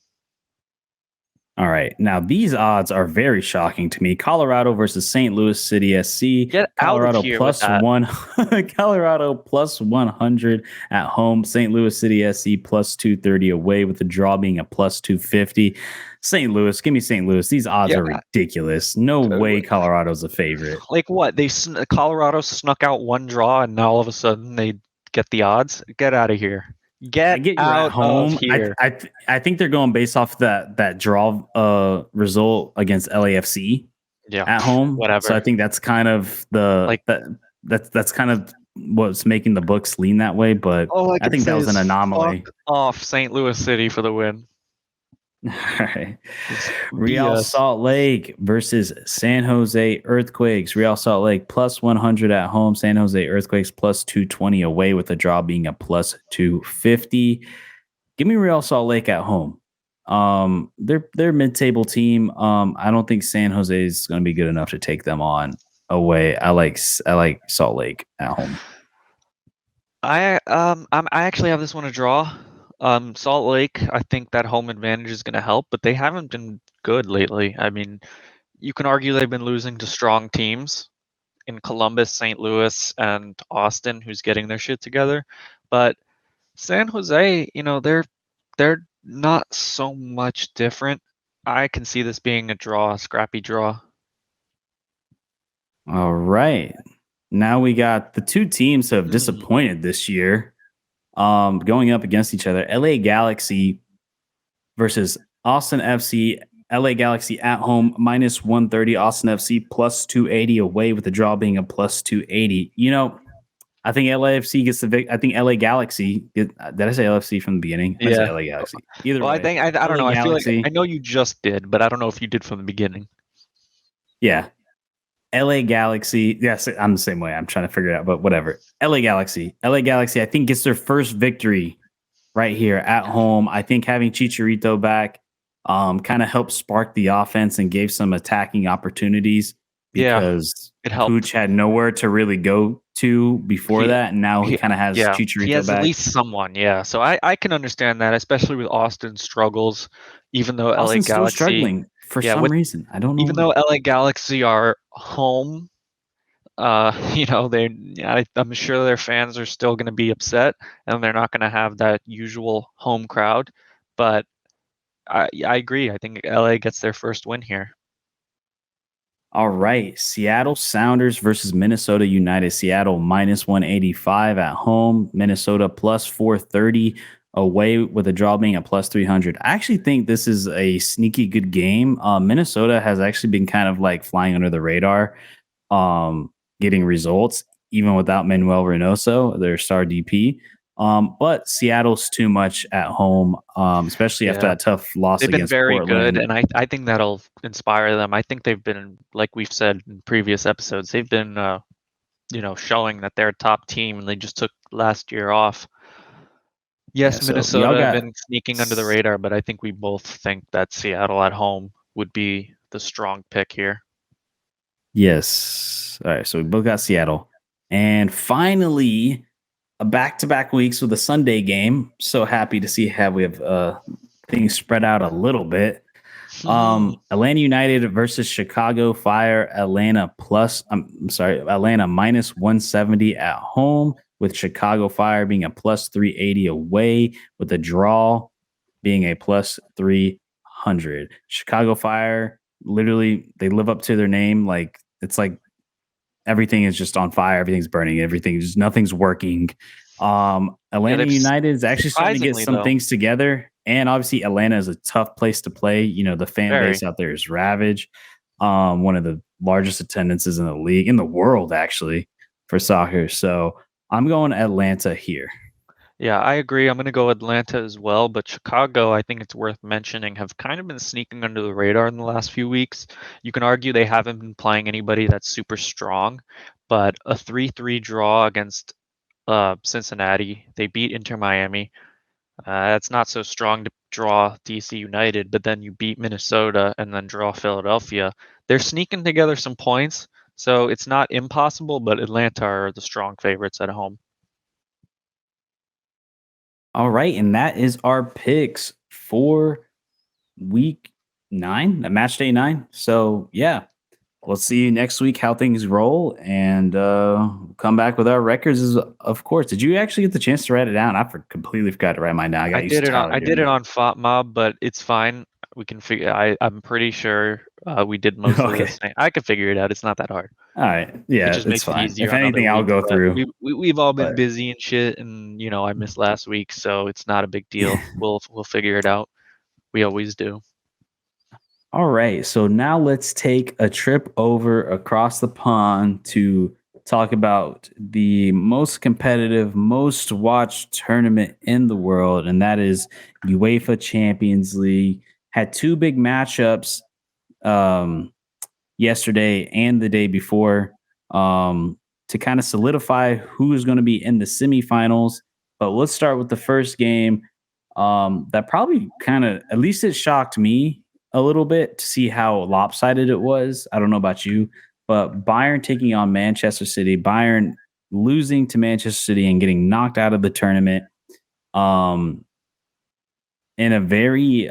All right. Now, these odds are very shocking to me. Colorado versus St. Louis City SC. Colorado out of here plus one. Colorado plus 100 at home. St. Louis City SC plus 230 away, with the draw being a plus 250. St. Louis, give me St. Louis. These odds are ridiculous. No way Colorado's a favorite. Like what? Colorado snuck out one draw, and now all of a sudden they get the odds? Get out of here. Get out at home. Of here. I think they're going based off that draw result against LAFC at home. Whatever. So I think that's kind of that's kind of what's making the books lean that way. But I think that was an anomaly. Off St. Louis City for the win. All right. Real Salt Lake versus San Jose Earthquakes. Real Salt Lake plus 100 at home. San Jose Earthquakes plus 220 away, with the draw being a plus 250. Give me Real Salt Lake at home. They're mid-table team. I don't think San Jose is going to be good enough to take them on away. I like Salt Lake at home. I actually have this one a draw. Salt Lake, I think that home advantage is going to help, but they haven't been good lately. I mean, you can argue they've been losing to strong teams in Columbus, St. Louis, and Austin, who's getting their shit together. But San Jose, they're not so much different. I can see this being a scrappy draw. All right. Now we got the two teams who have disappointed this year. Going up against each other. LA Galaxy versus Austin FC. LA Galaxy at home minus 130, Austin FC plus 280 away with the draw being a plus 280. I think LAFC gets the I think LA Galaxy. Did I say LFC from the beginning? I said Yeah. LA Galaxy. Either Well, I way, think I don't LA know. I feel like I Galaxy. know you just did, but I don't know if you did from the beginning. Yeah. LA Galaxy. Yes, I'm the same way. I'm trying to figure it out, but whatever. LA Galaxy. LA Galaxy, I think, gets their first victory right here at home. I think having Chicharito back kind of helped spark the offense and gave some attacking opportunities Yeah, because it helped. Pooch had nowhere to really go to before He, that, and now he kind of has he Chicharito has at back. least someone. Yeah, so I can understand that, especially with Austin's struggles. Even though LA Austin's still Galaxy, struggling for yeah, some reason. I don't know even though why. LA Galaxy are home, I'm sure their fans are still going to be upset, and they're not going to have that usual home crowd. But I agree. I think LA gets their first win here. All right. Seattle Sounders versus Minnesota United. Seattle minus 185 at home. Minnesota plus 430 away with a draw being a plus 300. I actually think this is a sneaky good game. Minnesota has actually been kind of like flying under the radar, getting results, even without Manuel Reynoso, their star DP. But Seattle's too much at home, especially after that tough loss They've been against very good, Portland. and I think that'll inspire them. I think they've been, like we've said in previous episodes, they've been showing that they're a top team, and they just took last year off. Yeah, Yes, so we all Minnesota have got been sneaking under the radar, but I think we both think that Seattle at home would be the strong pick here. yes. All right, so we both got Seattle. And finally, a back-to-back weeks with a Sunday game. So happy to see how we have things spread out a little bit. Atlanta United versus Chicago Fire. Atlanta minus 170 at home, with Chicago Fire being a plus 380 away, with the draw being a plus 300. Chicago Fire, literally, they live up to their name. Like, it's like everything is just on fire, everything's burning, nothing's working. Atlanta United is actually starting to get some things together. And obviously, Atlanta is a tough place to play. The fan base out there is ravaged. One of the largest attendances in the league, in the world, actually, for soccer. So I'm going Atlanta here. Yeah, I agree. I'm going to go Atlanta as well, but Chicago, I think it's worth mentioning, have kind of been sneaking under the radar in the last few weeks. You can argue they haven't been playing anybody that's super strong, but a 3-3 draw against Cincinnati, they beat Inter Miami. That's not so strong to draw DC United, but then you beat Minnesota and then draw Philadelphia. They're sneaking together some points, so it's not impossible, but Atlanta are the strong favorites at home. All right, and that is our picks for week 9, match day 9. So yeah, we'll see you next week how things roll, and come back with our records. Of course, did you actually get the chance to write it down? I completely forgot to write mine down. I got used to Tyler. I did it on FOTMob, but it's fine. We can figure. I'm pretty sure we did most of this. I could figure it out. It's not that hard. All right, yeah, it just makes fine. it easier. If anything, I'll go through. We've all been busy and shit, and I missed last week, so it's not a big deal. We'll figure it out. We always do. All right, so now let's take a trip over across the pond to talk about the most competitive, most watched tournament in the world, and that is UEFA Champions League. Had two big matchups yesterday and the day before to kind of solidify who is going to be in the semifinals. But let's start with the first game. That probably kind of, at least it shocked me a little bit to see how lopsided it was. I don't know about you, but Bayern taking on Manchester City, Bayern losing to Manchester City and getting knocked out of the tournament in a very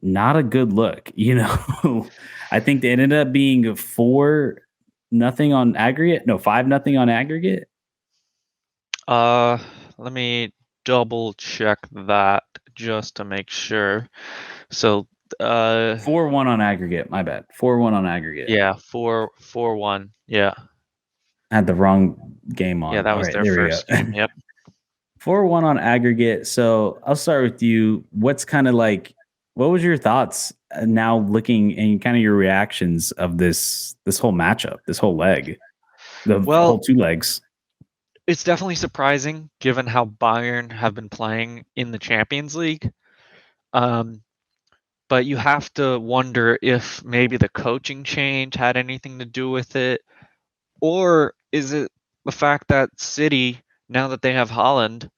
not a good look. I think they ended up being 4-0 on aggregate. No, 5-0 on aggregate. Let me double check that just to make sure. So 4-1 on aggregate. My bad. 4-1 on aggregate. Yeah, 4-1. Yeah. I had the wrong game on. Yeah, that was their first game. Yep. 4-1 on aggregate. So I'll start with you. What's kind of like what was your thoughts now looking and kind of your reactions of this whole matchup, this whole leg, the Well, whole 2 legs? it's definitely surprising given how Bayern have been playing in the Champions League. Um, but you have to wonder if maybe the coaching change had anything to do with it, or is it the fact that City, now that they have Holland,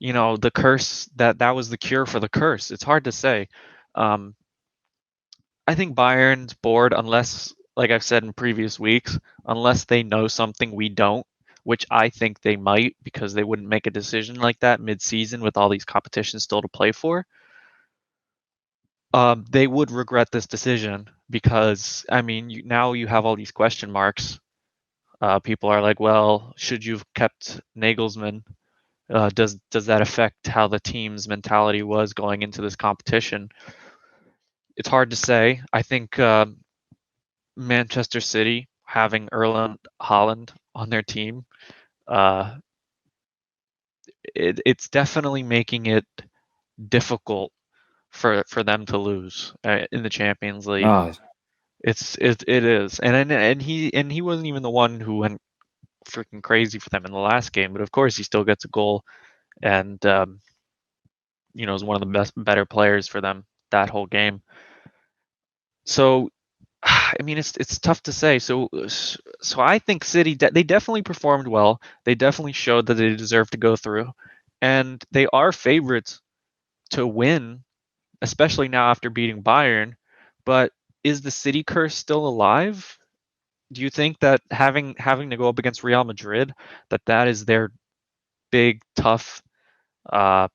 the curse that was the cure for the curse. It's hard to say. Um, I think Bayern's bored unless, like I've said in previous weeks, unless they know something we don't, which I think they might because they wouldn't make a decision like that mid-season with all these competitions still to play for. They would regret this decision because, I mean, now you have all these question marks. People are like, well, should you've kept Nagelsmann? Does that affect how the team's mentality was going into this competition? It's hard to say. I think Manchester City having Erland Haaland on their team, uh, it's definitely making it difficult for them to lose in the Champions League. Oh, It is, and he wasn't even the one who went freaking crazy for them in the last game, but of course he still gets a goal and is one of the better players for them that whole game. So I mean, it's tough to say. So I think City they definitely performed well. They definitely showed that they deserve to go through, and they are favorites to win, especially now after beating Bayern. But is the City curse still alive? Do you think that having to go up against Real Madrid, that is their big tough uh,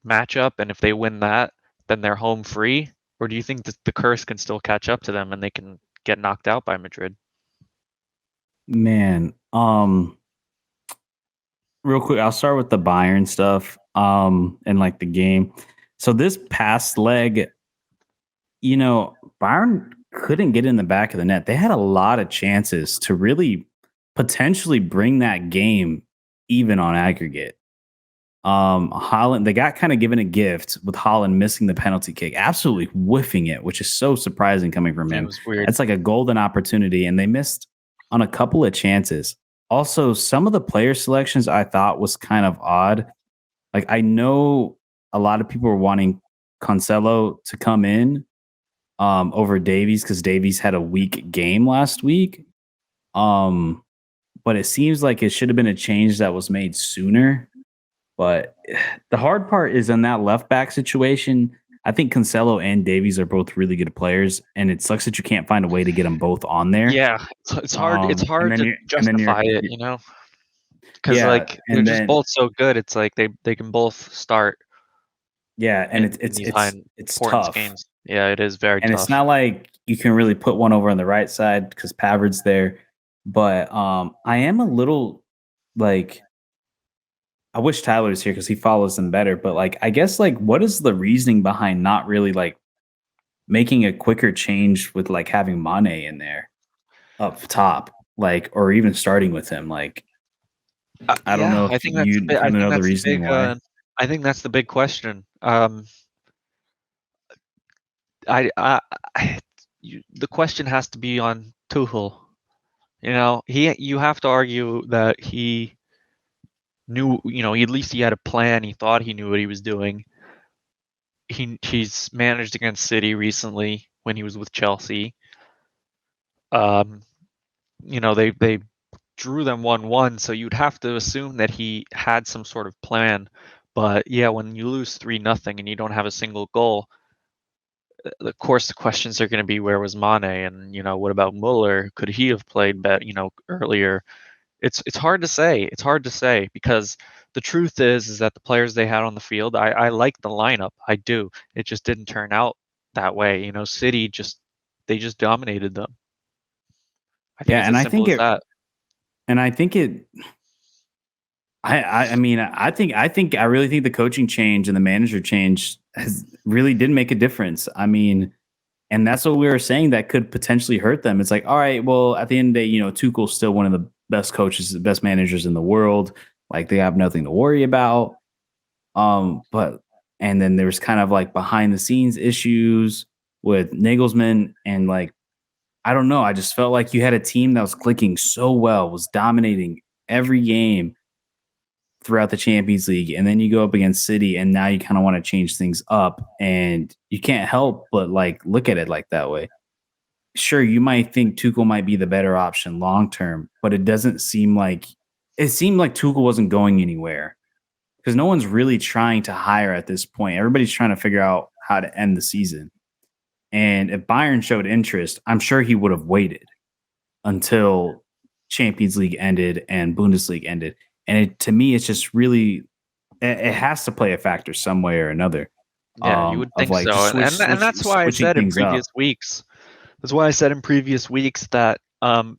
matchup, and if they win that, then they're home free? Or do you think that the curse can still catch up to them and they can get knocked out by Madrid? man. Real quick, I'll start with the Bayern stuff, and like the game. So this past leg, Bayern couldn't get in the back of the net. They had a lot of chances to really potentially bring that game even on aggregate. Holland, they got kind of given a gift with Holland missing the penalty kick, absolutely whiffing it, which is so surprising coming from It him. was weird. It's like a golden opportunity, and they missed on a couple of chances. Also, some of the player selections I thought was kind of odd. Like I know a lot of people were wanting Cancelo to come in over Davies because Davies had a weak game last week. Um, but it seems like it should have been a change that was made sooner. But the hard part is in that left back situation. I think Cancelo and Davies are both really good players, and it sucks that you can't find a way to get them both on there. Yeah, it's hard. It's And hard then to justify it, because yeah, like they're and just then both so good. It's like they can both start yeah, and in these high it's importance tough. games. Yeah, it is very And it's tough. not like you can really put one over on the right side because Pavard's there. But I am a little like I wish Tyler was here because he follows them better. But like I guess like what is the reasoning behind not really like making a quicker change with like having Mane in there up top, like or even starting with him? Like I don't Yeah, know I if think that's the you big. I kind of think know the that's the reasoning big. why. I think that's the big question. I the question has to be on Tuchel. You have to argue that he knew. At least he had a plan. He thought he knew what he was doing. He's managed against City recently when he was with Chelsea. Um, they drew them 1-1, so you'd have to assume that he had some sort of plan. But yeah, when you lose 3-0 and you don't have a single goal, of course the questions are going to be where was Mane, and what about Muller? Could he have played better, earlier? It's hard to say. It's hard to say because the truth is that the players they had on the field, I like the lineup. I do. It just didn't turn out that way. City they just dominated them. I think Yeah, it's as simple as that. and I think it I mean, I really think the coaching change and the manager change has really did make a difference. I mean, and that's what we were saying that could potentially hurt them. It's like, all right, well, at the end of the day, Tuchel's still one of the best coaches, the best managers in the world. Like they have nothing to worry about. But And then there was kind of like behind the scenes issues with Nagelsmann. And like, I don't know. I just felt like you had a team that was clicking so well, was dominating every game throughout the Champions League. And then you go up against City, and now you kind of want to change things up. And you can't help but like look at it like that way. Sure, you might think Tuchel might be the better option long term, but it doesn't seem like it seemed like Tuchel wasn't going anywhere because no one's really trying to hire at this point. Everybody's trying to figure out how to end the season. And if Bayern showed interest, I'm sure he would have waited until Champions League ended and Bundesliga ended. And to me, it's just really it has to play a factor some way or another. Yeah, you would Of think like so, just and that's why I switching said in things previous up. weeks. That's why I said in previous weeks that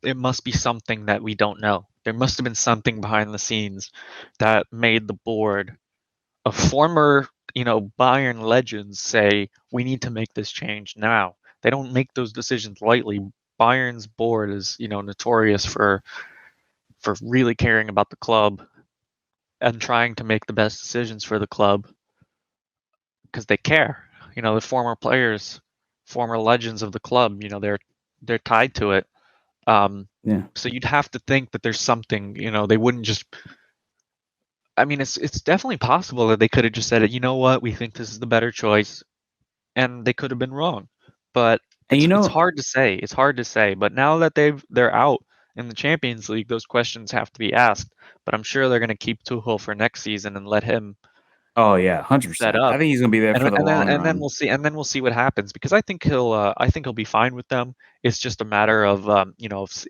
it must be something that we don't know. There must have been something behind the scenes that made the board of former, Bayern legends say we need to make this change now. They don't make those decisions lightly. Bayern's board is, notorious for really caring about the club and trying to make the best decisions for the club because they care. The former players, former legends of the club, they're tied to it. Yeah. So you'd have to think that there's something, they wouldn't just. I mean, it's definitely possible that they could have just said, you know what, we think this is the better choice, and they could have been wrong. But And it's hard to say. It's hard to say. But now that they're out in the Champions League, those questions have to be asked. But I'm sure they're going to keep Tuchel for next season and let him oh yeah, set 100%. I up. think he's gonna be there And, for the and then long and then run. we'll see. And then we'll see what happens because I think he'll be fine with them. It's just a matter of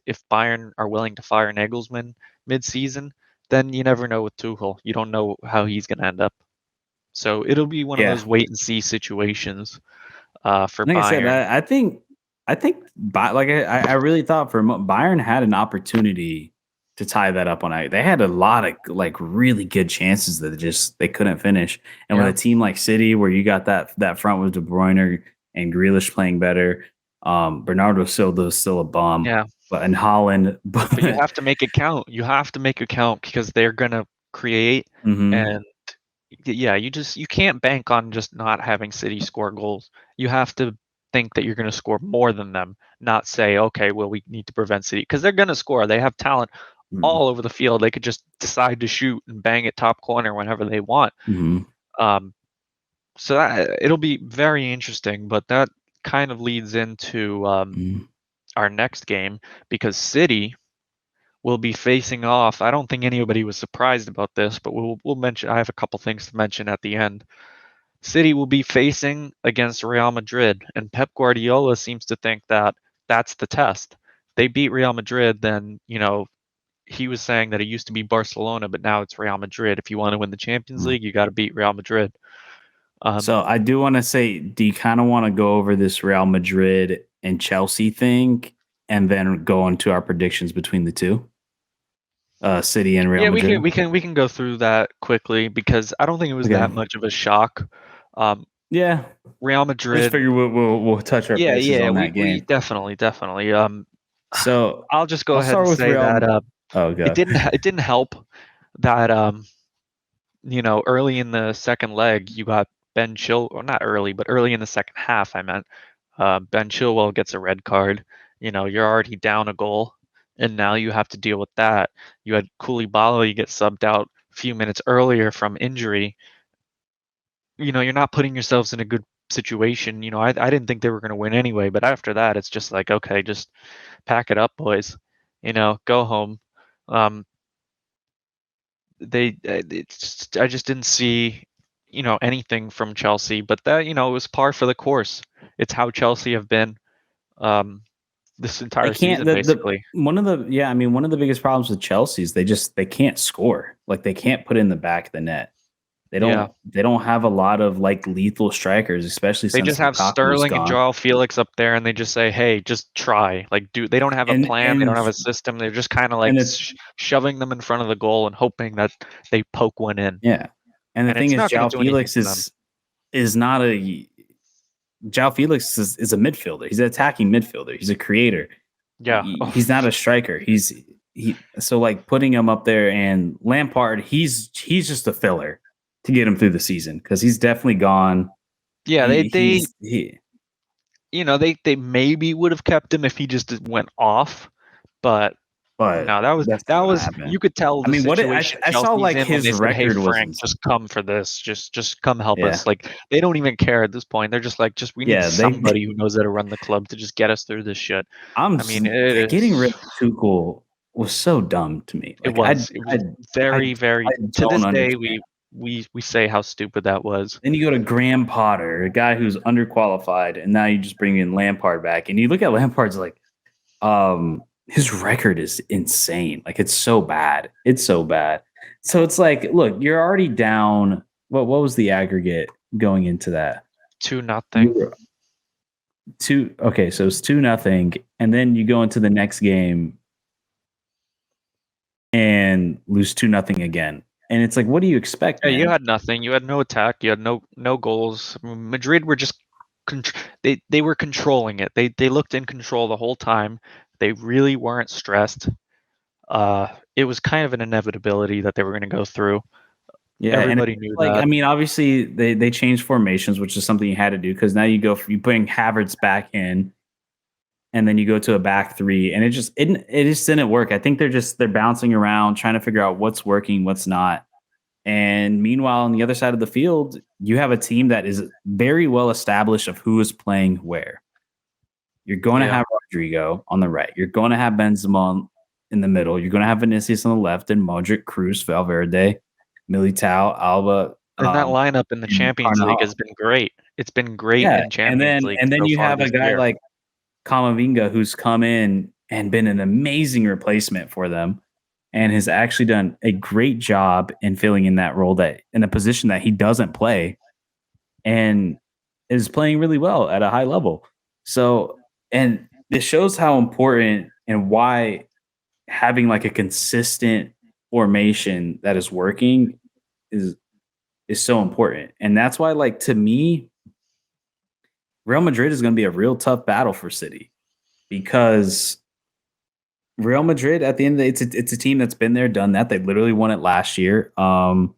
if Bayern are willing to fire Nagelsmann mid-season, then you never know with Tuchel. You don't know how he's going to end up. So it'll be one of Yeah. those wait and see situations for Like I said, Bayern. I really thought Bayern had an opportunity to tie that up on it. They had a lot of like really good chances that they couldn't finish. And with Yeah, a team like City, where you got that front with De Bruyne and Grealish playing better, Bernardo Silva is still a bum, yeah. but in Holland, But you but have to make it count. You have to make it count because they're gonna create mhm, and yeah, you can't bank on just not having City score goals. You have to think that you're going to score more than them, not say, okay, well, we need to prevent City because they're going to score. They have talent mhm, all over the field. They could just decide to shoot and bang it top corner whenever they want. mhm, Um, so it'll be very interesting. But that kind of leads into mhm. our next game because City will be facing off. I don't think anybody was surprised about this, but we'll mention. I have a couple things to mention at the end. City will be facing against Real Madrid, and Pep Guardiola seems to think that that's the test. They beat Real Madrid, then he was saying that it used to be Barcelona, but now it's Real Madrid. If you want to win the Champions Mhm. League, you got to beat Real Madrid. So I do want to say, do you kind of want to go over this Real Madrid and Chelsea thing, and then go into our predictions between the two, City and Real Yeah, we can Madrid? we can we can go through that quickly because I don't think it was Okay. that much of a shock. Um, Yeah, Real I just Madrid. figure we'll touch our Yeah, bases yeah, on we that we game. definitely. So I'll just go I'll ahead and start with say that Real. Oh god. it didn't help that early in the second leg, you got Ben Chill, or not early, but early in the second half, I meant. Ben Chilwell gets a red card. You're already down a goal, and now you have to deal with that. You had Koulibaly get subbed out a few minutes earlier from injury. You're not putting yourselves in a good situation. I didn't think they were going to win anyway, but after that, it's just like, okay, just pack it up, boys. Go home. Um, I just didn't see anything from Chelsea, but that it was par for the course. It's how Chelsea have been um this They entire can't season the basically. one of the yeah, I mean one of the biggest problems with Chelsea is they can't score. Like they can't put in the back of the net. Yeah, They don't have a lot of like lethal strikers, especially they since just have Lukaku's Sterling and gone. Joao Felix up there, and they just say, hey, just try. Like, they don't have a And plan, they don't and have a system, they're just kind of and like the shoving them in front of the goal and hoping that they poke one in, yeah. And the and thing it's is not going to João do anything Felix for them. is not a João Felix is a midfielder. He's an attacking midfielder. He's a creator. Yeah. He's not a striker. He so like putting him up there and Lampard, he's just a filler. to get him through the season because he's definitely gone. Yeah, they maybe would have kept him if he just went off, but no, that was you could tell the situation I saw Chelsea's like in when they his said, "Hey record was Frank, insane. just come for this. Just come help us." Like they don't even care at this point. They're just like, we need somebody who knows how to run the club to just get us through this shit. Getting rid of Tuchel was so dumb to me. Like, it was very, very. To this day, we say how stupid that was. Then you go to Graham Potter, a guy who's underqualified, and now you just bring in Lampard back, and you look at Lampard's like, his record is insane. Like, it's so bad. It's so bad. So it's like, look, you're already down. What was the aggregate going into that? 2-0. Okay, so it's 2-0, and then you go into the next game and lose 2-0 again. And it's like, what do you expect? Yeah, man? you had nothing. You had no attack. You had no goals. Madrid were just they were controlling it. They looked in control the whole time. They really weren't stressed. It was kind of an inevitability that they were going to go through. Yeah, everybody knew that. I mean, obviously they changed formations, which is something you had to do because now you putting Havertz back in, and then you go to a back three, and it just didn't work. I think they're bouncing around trying to figure out what's working, what's not. And meanwhile, on the other side of the field, you have a team that is very well established of who is playing where. You're going to have Rodrigo on the right. You're going to have Benzema in the middle. You're going to have Vinicius on the left, and Modric, Cruz, Valverde, Militao, Alba. And that lineup in the Champions League has been great. It's been great in Champions League. And then you have a guy like Camavinga who's come in and been an amazing replacement for them and has actually done a great job in filling in that role that in a position that he doesn't play and is playing really well at a high level. So, and this shows how important and why having like a consistent formation that is working is so important. And that's why, like, to me, Real Madrid is going to be a real tough battle for City because Real Madrid, at the end of the day, it's a team that's been there, done that. They literally won it last year. And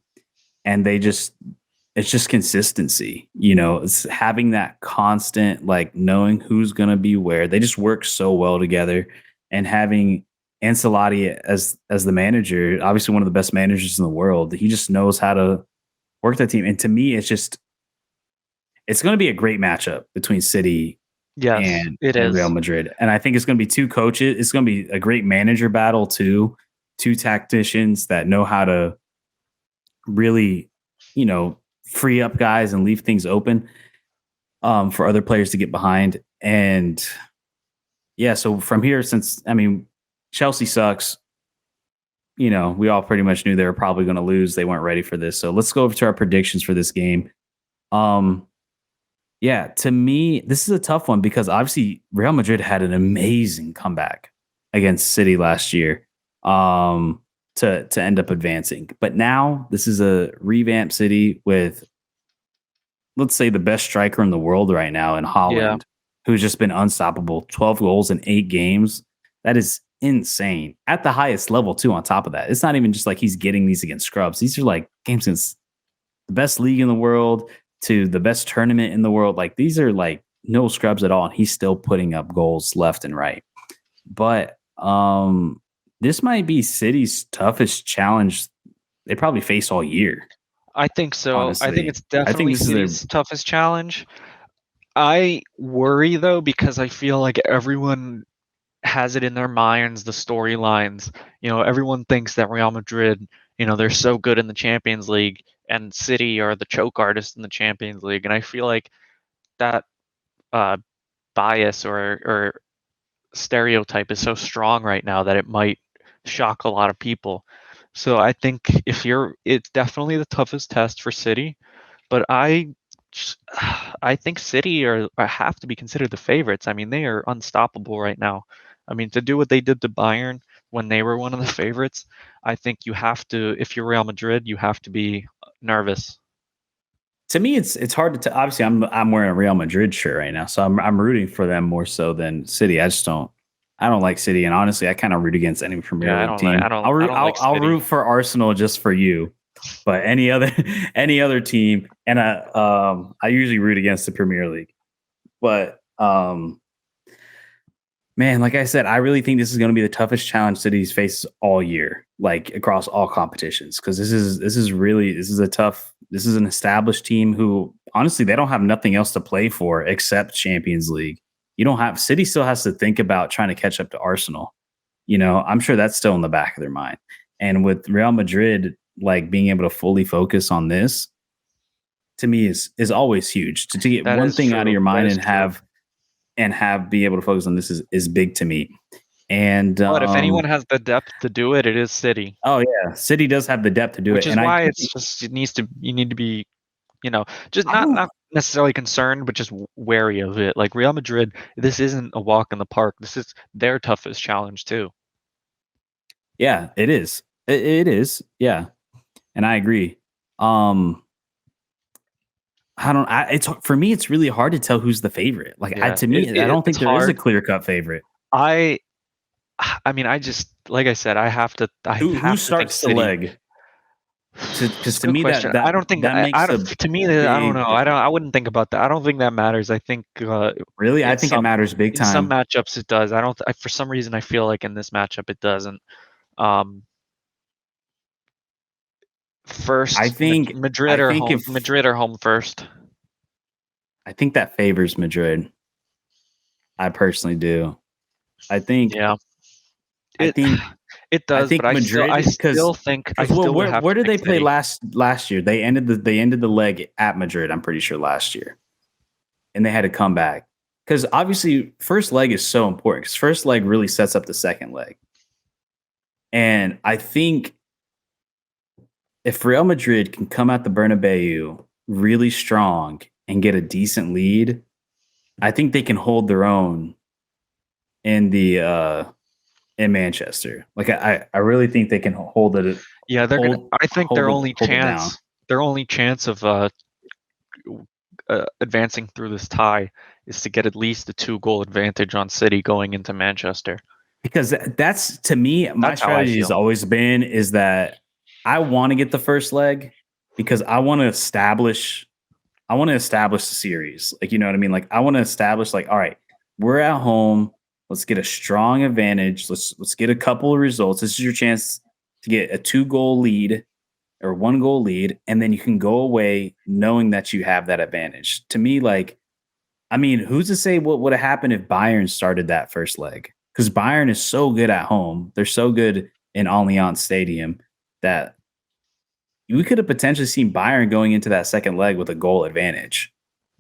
it's just consistency, it's having that constant, like knowing who's going to be where. They just work so well together, and having Ancelotti as the manager, obviously one of the best managers in the world. He just knows how to work that team. And to me, it's going to be a great matchup between City and Real Madrid. And I think it's going to be two coaches. It's going to be a great manager battle too. Two tacticians that know how to really, free up guys and leave things open for other players to get behind. And yeah, so from here, Chelsea sucks. We all pretty much knew they were probably going to lose. They weren't ready for this. So let's go over to our predictions for this game. Yeah, to me, this is a tough one because obviously Real Madrid had an amazing comeback against City last year to end up advancing. But now this is a revamped City with, let's say, the best striker in the world right now in Haaland, who's just been unstoppable. 12 goals in 8 games. That is insane. At the highest level, too, on top of that. It's not even just like he's getting these against scrubs. These are like games against the best league in the world to the best tournament in the world. Like, these are like no scrubs at all. And he's still putting up goals left and right. But this might be City's toughest challenge they probably face all year. I think so. Honestly. I think it's definitely City's toughest challenge. I worry, though, because I feel like everyone has it in their minds, the storylines. Everyone thinks that Real Madrid, they're so good in the Champions League, and City are the choke artists in the Champions League. And I feel like that bias or stereotype is so strong right now that it might shock a lot of people. So I think it's definitely the toughest test for City, but I think City have to be considered the favorites. I mean, they are unstoppable right now. I mean, to do what they did to Bayern when they were one of the favorites, I think you have to, if you're Real Madrid, you have to be nervous. To me, it's hard to obviously I'm wearing a Real Madrid shirt right now, so I'm rooting for them more so than City. I don't like City, and honestly, I kind of root against any Premier League team. I'll root for Arsenal just for you. But any other any other team, and I usually root against the Premier League, but man, like I said, I really think this is going to be the toughest challenge City's faces all year, like across all competitions, because this is an established team who honestly they don't have nothing else to play for except Champions League. You don't have City still has to think about trying to catch up to Arsenal. You know, I'm sure that's still in the back of their mind. And with Real Madrid like being able to fully focus on this, to me is always huge. To get That one is thing out of true. your That mind is true. and have be able to focus on this is big to me. And But if anyone has the depth to do it, it is City. oh yeah, City does have the depth to do Which it, is and I why do it's just you need to be, just I don't not necessarily concerned, but just wary of it. Like Real Madrid, this isn't a walk in the park. This is their toughest challenge too. yeah, it is. It is. Yeah. And I agree. Um it's for me it's really hard to tell who's the favorite. Like Yeah, to me I don't it's think there is a hard. clear-cut favorite. I I mean, I just like I said, I Who have to think starts the City. leg? It's Cuz a to good me question. I don't think that I makes don't, a to me I don't big know. I difference. wouldn't think about that. I don't think that matters. I think Really? I in think it some matters big in some time. matchups it does. I don't for some reason I feel like in this matchup it doesn't. Um First, I think if Madrid are home first. I think that favors Madrid. I personally do. I think Yeah. I It think it I does, but think Madrid I well, still would have where to did pick they play City. last year? They ended the leg at Madrid. I'm pretty sure last year, and they had to come back because obviously first leg is so important because first leg really sets up the second leg, and I think if Real Madrid can come out the Bernabeu really strong and get a decent lead, I think they can hold their own in the in Manchester. Like I really think they can Yeah, they're gonna. I think hold it down. their only chance of advancing through this tie is to get at least a 2-goal advantage on City going into Manchester. Because that's to me, my That's how I strategy has feel. always been is that I want to get the first leg because I want to establish the series. Like, you know what I mean? Like, I want to establish, like, all right, we're at home. Let's get a strong advantage. Let's get a couple of results. This is your chance to get a 2-goal lead or 1-goal lead, and then you can go away knowing that you have that advantage. To me, like, I mean, who's to say what would have happened if Bayern started that first leg? Because Bayern is so good at home. They're so good in Allianz Stadium that we could have potentially seen Bayern going into that second leg with a goal advantage,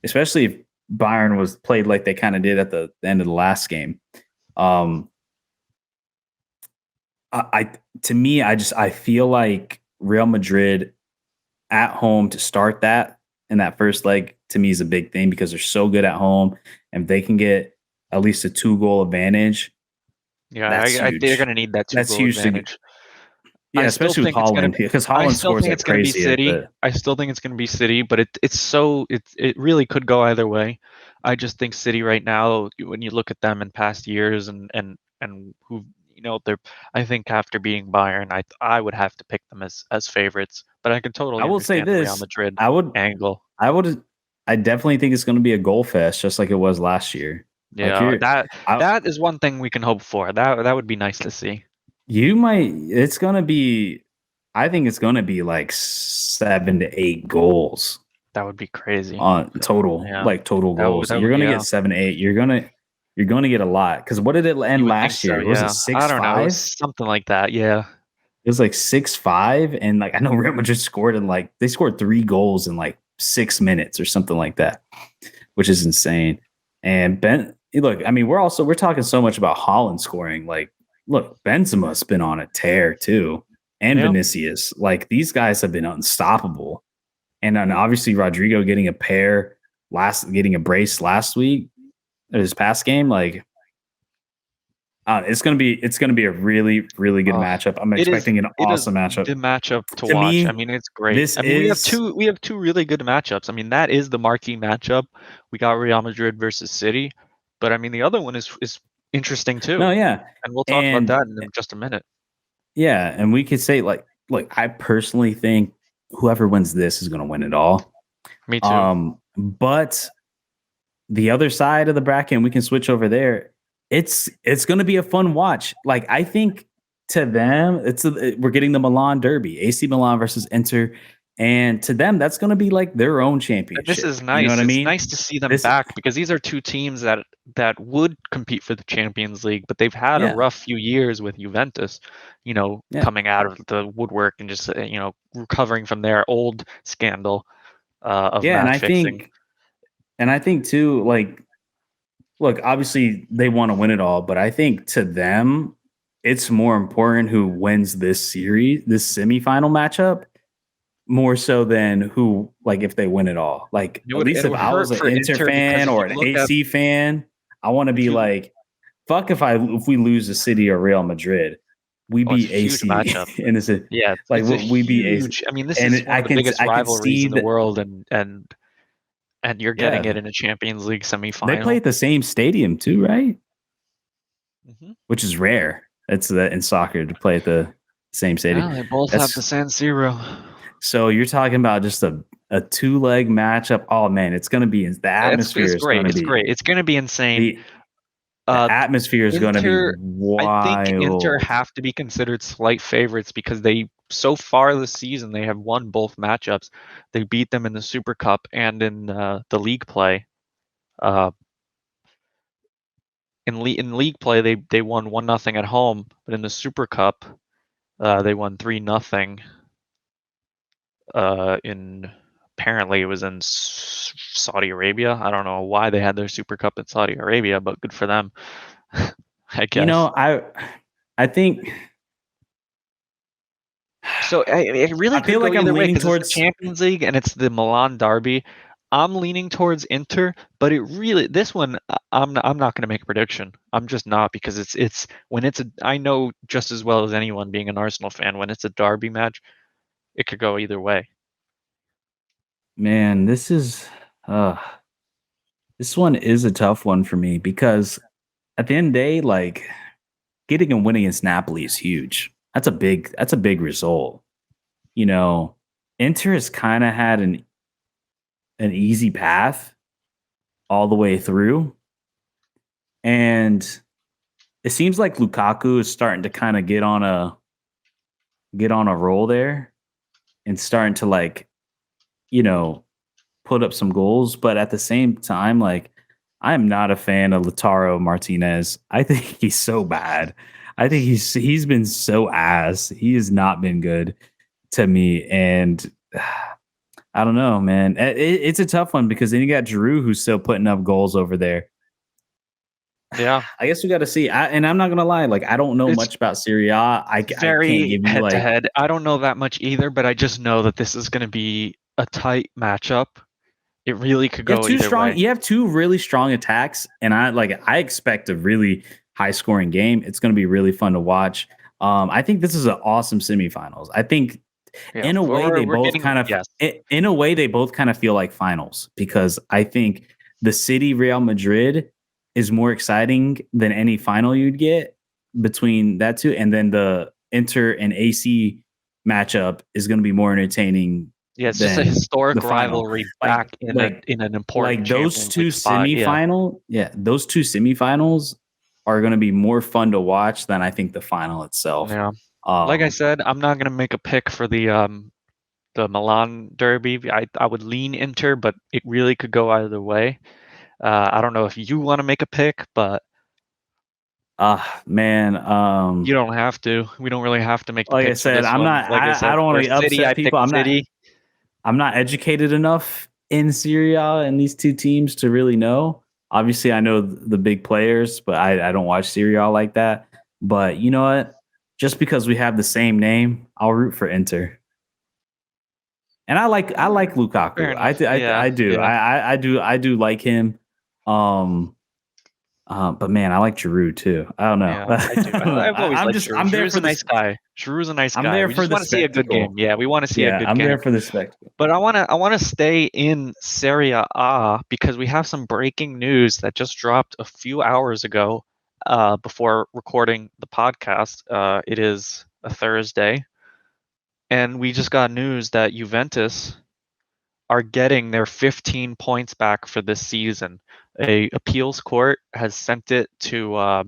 especially if Bayern was played like they kind of did at the end of the last game. Um, I to me, I feel like Real Madrid at home to start that in that first leg to me is a big thing because they're so good at home, and if they can get at least a 2-goal advantage, Yeah, that's they're huge. gonna need that two That's goal huge to advantage. yeah, especially with Holland because I Holland still scores think like it's gonna be crazy at City. the I still think it's gonna be City, but it really could go either way. I just think City right now, when you look at them in past years and who they're I think after being Bayern, I would have to pick them as favorites. But I can I totally will say understand the Real this, Madrid I would angle. I would I definitely think it's gonna be a goal fest just like it was last year. Like Yeah, that is one thing we can hope for. That would be nice to see. you might it's gonna be I think it's gonna be like 7 to 8 goals That would be crazy. on total, Yeah. like total goals. That You're would, gonna yeah. get 7 to 8. You're gonna get a lot. Because what did it You end would think last so, year? Was it yeah. I don't know. It was 6-5? something like that. Yeah. It was like 6-5, and, like, I know Real Madrid scored they scored 3 goals in, like, 6 minutes or something like that, which is insane. And look, I mean, we're talking so much about Holland scoring, like, look, Benzema's been on a tear too, and Yeah. Vinicius. Like, these guys have been unstoppable. And then obviously Rodrigo getting a brace last week, or this past game, like it's gonna be a really, really good Uh, matchup. I'm it is expecting an it is awesome matchup. the matchup to To watch. I me, mean, it's great. this I mean, is we have two really good matchups. I mean, that is the marquee matchup. We got Real Madrid versus City, but I mean, the other one is interesting no, too. yeah. And we'll talk about And that in just a minute. yeah, and we could say like, look, I personally think whoever wins this is going to win it all. Me too. But the other side of the bracket, and we can switch over there. It's going to be a fun watch. Like I think to them, we're getting the Milan Derby, AC Milan versus Inter, and to them, that's going to be like their own championship. This is nice. You know what I mean? It's nice to see them back because these are two teams that would compete for the Champions League, but they've had a rough few years with Juventus, coming out of the woodwork and just recovering from their old scandal of match fixing. And I think too, like, look, obviously they want to win it all, but I think to them, it's more important who wins this series, this semifinal matchup, more so than who, like, if they win it all. Like, at least if I was an Inter fan or an AC fan, I want to be like, fuck if we lose the City or Real Madrid. We beat AC in this. Yeah, like we beat AC. I mean, this is one of the biggest rivalries in the world, and you're getting it in a Champions League semifinal. They play at the same stadium too, right? Mm-hmm. Which is rare. It's in soccer to play at the same stadium. They both have the San Siro. So you're talking about just a 2-leg matchup. Oh man, it's going to be the atmosphere. It's great. It's great. It's going to be insane. The atmosphere is going to be wild. I think Inter have to be considered slight favorites because so far this season they have won both matchups. They beat them in the Super Cup and in the league play. In league play they won 1-0 at home, but in the Super Cup they won 3-0. Apparently it was in Saudi Arabia. I don't know why they had their Super Cup in Saudi Arabia, but good for them. I guess. I think so. It really I feel like I'm leaning towards the Champions League, and it's the Milan Derby. I'm leaning towards Inter, but this one I'm not going to make a prediction. I'm just not, because it's when I know just as well as anyone, being an Arsenal fan, when it's a derby match, it could go either way. Man, this one is a tough one for me, because at the end of the day, like, getting and winning against Napoli is huge. That's a big result. Inter has kind of had an easy path all the way through, and it seems like Lukaku is starting to kind of get on a roll there and starting to, like, put up some goals. But at the same time, like, I am not a fan of Lautaro Martinez. I think he's so bad. I think he's been so ass. He has not been good to me. And I don't know, man. It's a tough one, because then you got Giroud, who's still putting up goals over there. Yeah, I guess we got to see. And I'm not gonna lie, like, I don't know much about Serie A. I can't give you head to head. I don't know that much either, but I just know that this is going to be a tight matchup. It really could go either way. You have two really strong attacks, and I expect a really high scoring game. It's going to be really fun to watch. I think this is an awesome semifinals. I think in a way they both kind of feel like finals, because I think the City Real Madrid is more exciting than any final you'd get between that two, and then the Inter and AC matchup is going to be more entertaining. Yeah, it's just a historic rivalry back in an important. Like those two semifinal, those two semifinals are going to be more fun to watch than I think the final itself. Yeah, like I said, I'm not going to make a pick for the Milan Derby. I would lean Inter, but it really could go either way. I don't know if you want to make a pick, but man, you don't have to. We don't really have to make the like pick. I said, I'm not. Like I don't want to upset people. I'm not educated enough in Serie A and these two teams to really know. Obviously, I know the big players, but I don't watch Serie A like that. But you know what? Just because we have the same name, I'll root for Inter. And I like Lukaku. I do. Yeah. I do like him. But man, I like Giroud too. I don't know. Yeah, I do. I've always liked Giroud. I'm there for a nice guy. Giroud's a nice guy. I'm there for the spectacle. We just want to see a good game. Yeah, we want to see a good game. I'm there for the spectacle. But I want to stay in Serie A, because we have some breaking news that just dropped a few hours ago, before recording the podcast. It is a Thursday. And we just got news that Juventus are getting their 15 points back for this season. A appeals court has sent it to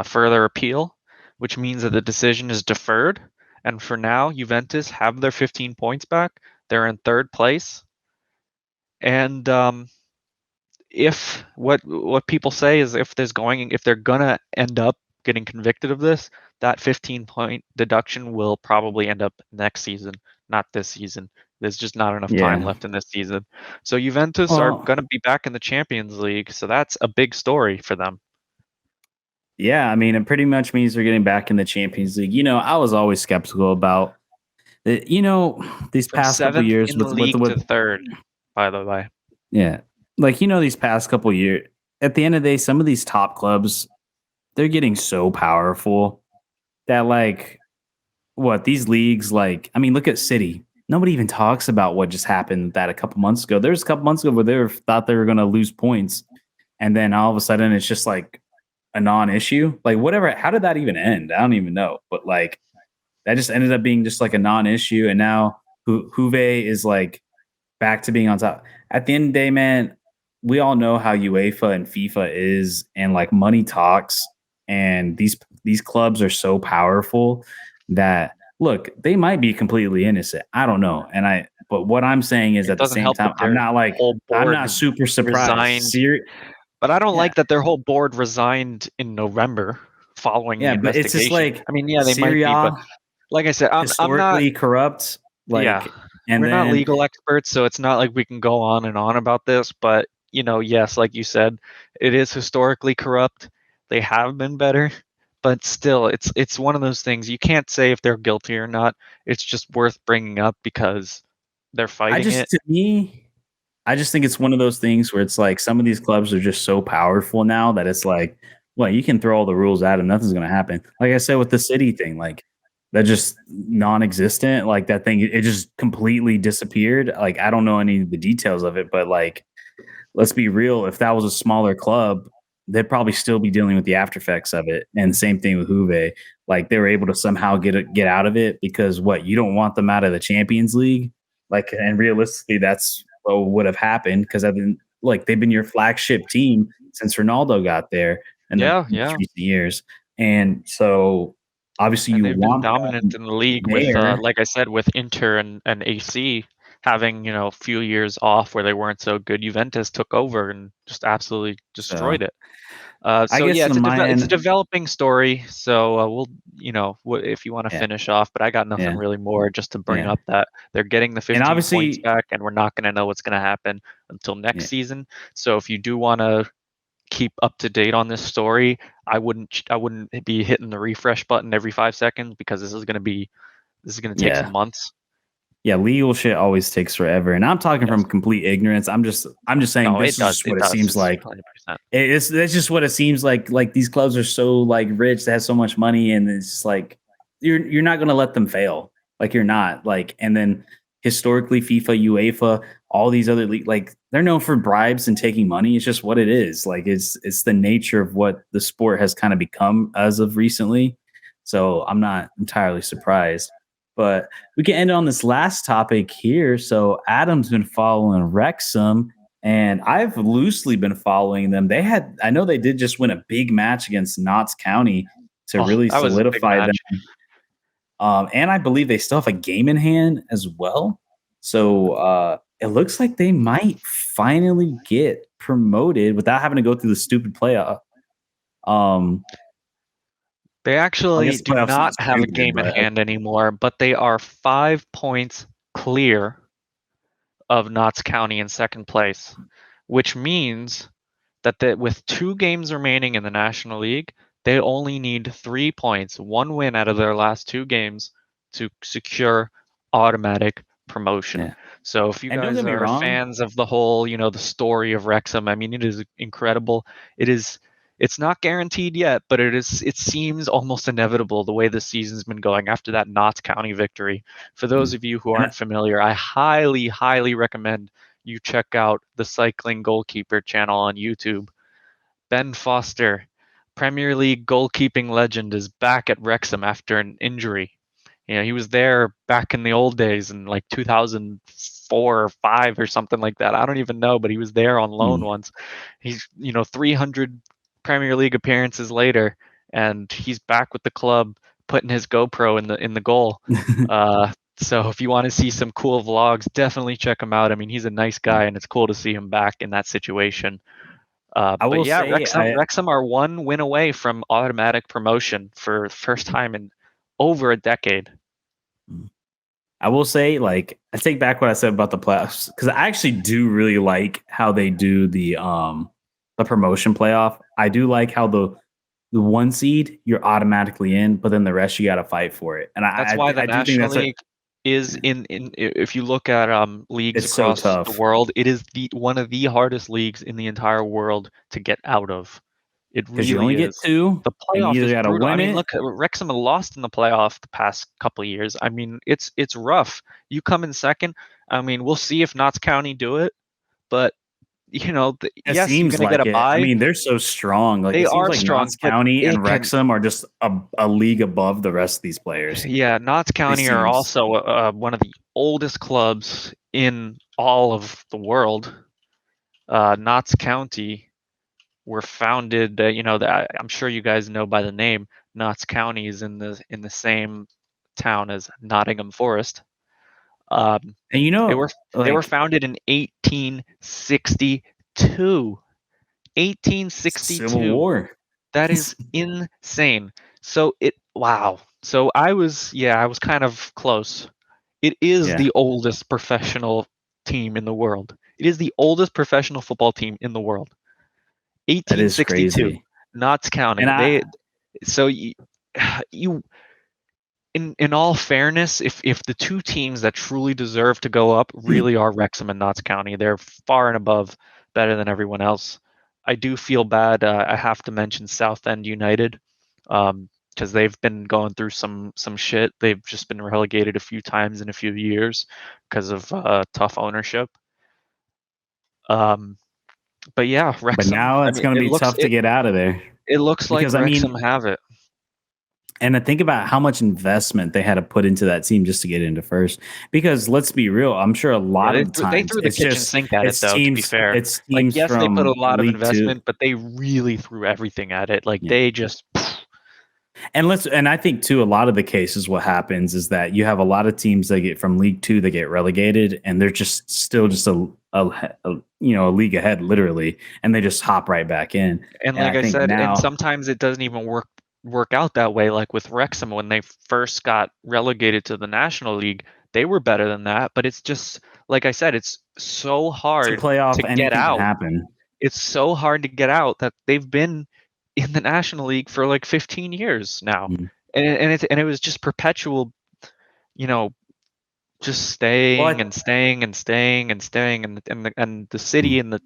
further appeal, which means that the decision is deferred. And for now, Juventus have their 15 points back. They're in third place. And if what people say is if they're gonna end up getting convicted of this, that 15-point deduction will probably end up next season, not this season. There's just not enough time Yeah. left in this season. So Juventus are Well, going to be back in the Champions League, so that's a big story for them. yeah, I mean, it pretty much means they're getting back in the Champions League. I was always skeptical about it. These From past couple 7th years in the league to 3rd, by the way. yeah, like these past couple years. At the end of the day, some of these top clubs, they're getting so powerful that these leagues, I mean, look at City. Nobody even talks about what just happened that a couple months ago. There's a couple months ago where thought they were going to lose points, and then all of a sudden it's just like a non-issue. Like whatever. How did that even end? I don't even know. But that just ended up being just like a non-issue, and now Juve is back to being on top. At the end of the day, man, we all know how UEFA and FIFA is, and money talks, and these clubs are so powerful that look, they might be completely innocent. I don't know, but what I'm saying is It at the doesn't same help time, that their whole I'm board not super surprised. resigned. But I don't Yeah, like that their whole board resigned in November following the yeah, but it's just investigation. I mean, yeah, they might be, but Syria like I said, I'm not. historically corrupt, Yeah, and we're not then legal experts, so it's not like we can go on and on about this. But yes, like you said, it is historically corrupt. They have been better, but still, it's one of those things you can't say if they're guilty or not. It's just worth bringing up because they're fighting it. to me, I just think it's one of those things where it's some of these clubs are just so powerful now that it's well, you can throw all the rules at them, nothing's gonna happen. Like I said with the city thing, that just non-existent. Like that thing, it just completely disappeared. I don't know any of the details of it, but let's be real. If that was a smaller club, they'd probably still be dealing with the after effects of it. And same thing with Juve. They were able to somehow get out of it because you don't want them out of the Champions League. And realistically, that's what would have happened because they've been your flagship team since Ronaldo got there in the Yeah, most yeah. recent years. And so obviously And you they've been want dominant them in the league with, there. like I said, with Inter and AC having, a few years off where they weren't so good. Juventus took over and just absolutely So destroyed it. I So guess yeah, on my it's a end, developing story. So we'll, if you want to yeah, finish off, but I got nothing yeah, really more just to bring yeah. up that they're getting the And 15 points obviously, back, and we're not going to know what's going to happen until next yeah, season. So if you do want to keep up to date on this story, I wouldn't be hitting the refresh button every 5 seconds because this is going to take some yeah. months. Yeah, legal shit always takes forever, and I'm talking from Yes. complete ignorance. I'm just saying No, this it is does. just It what it does. seems It's like. 100%. It's that's just what it seems like. These clubs are so rich, they have so much money, and it's just you're not gonna let them fail. You're not and then historically, FIFA, UEFA, all these other they're known for bribes and taking money. It's just what it is. It's the nature of what the sport has kind of become as of recently. So I'm not entirely surprised, but we can end on this last topic here. So Adam's been following Wrexham, and I've loosely been following them. I know they did just win a big match against Notts County to Oh, really that was a big solidify them. match. And I believe they still have a game in hand as well. So it looks like they might finally get promoted without having to go through the stupid playoff. Um, They I actually guess the do playoffs not is have a stupid, game in but hand anymore, but they are 5 points clear of Notts County in second place, which means that with 2 games remaining in the National League, they only need 3 points, one win out of their last 2 games to secure automatic promotion. yeah. So if you And don't guys get me are wrong. fans of the whole, the story of Wrexham, I mean, it is incredible. It's not guaranteed yet, but it seems almost inevitable the way the season's been going after that Notts County victory. For those of you who And aren't familiar, I highly, highly recommend you check out the Cycling Goalkeeper channel on YouTube. Ben Foster, Premier League goalkeeping legend, is back at Wrexham after an injury. He was there back in the old days in like 2004 or 5 or something like that. I don't even know, but he was there on loan once. He's 300 Premier League appearances later, and he's back with the club, putting his GoPro in the goal. So if you want to see some cool vlogs, definitely check him out. I mean, he's a nice guy, and it's cool to see him back in that situation. But yeah, Wrexham are one win away from automatic promotion for the first time in over a decade. I will say, like, I take back what I said about the playoffs, because I actually do really like how they do the promotion playoff. I do like how the one seed you're automatically in, but then the rest you got to fight for it. And that's why the National League is in. If you look at leagues across the world, it is one of the hardest leagues in the entire world to get out of. It really you only is. Get 2. The playoff is brutal. I mean, look, Wrexham lost in the playoff the past couple of years. I mean, it's rough. You come in second. I mean, we'll see if Notts County do it, but yes, you're gonna get a bye. I mean, they're so strong. Like, they it seems are like strong. Notts County and Wrexham are just a league above the rest of these players. Yeah, Notts County are also one of the oldest clubs in all of the world. Notts County were founded. I'm sure you guys know by the name. Notts County is in the same town as Nottingham Forest. And they were founded in 1862. 1862. Civil War. That is insane. So wow. So I was kind of close. It is the oldest professional team in the world. It is the oldest professional football team in the world. 1862, Notts County. And in all fairness, if the two teams that truly deserve to go up really are Wrexham and Notts County, they're far and above better than everyone else. I do feel bad. I have to mention Southend United, because they've been going through some shit. They've just been relegated a few times in a few years because of tough ownership. But yeah, Wrexham. But now it's going to be tough to get out of there. It looks like Wrexham have it. And I think about how much investment they had to put into that team just to get into first. Because let's be real, I'm sure a lot of times they threw the kitchen sink at it, though. To be fair, it's teams yes, they put a lot of investment, 2. But they really threw everything at it. They just. And I think too, a lot of the cases, what happens is that you have a lot of teams that get from League 2 that get relegated, and they're just still just a league ahead, literally, and they just hop right back in. And like I said, and sometimes it doesn't even work out that way. Like with Wrexham, when they first got relegated to the National League, they were better than that. But it's just like I said, it's so hard to get out. It's so hard to get out that they've been in the National League for like 15 years now. And it was just perpetual, just staying and staying and staying and staying, and the city and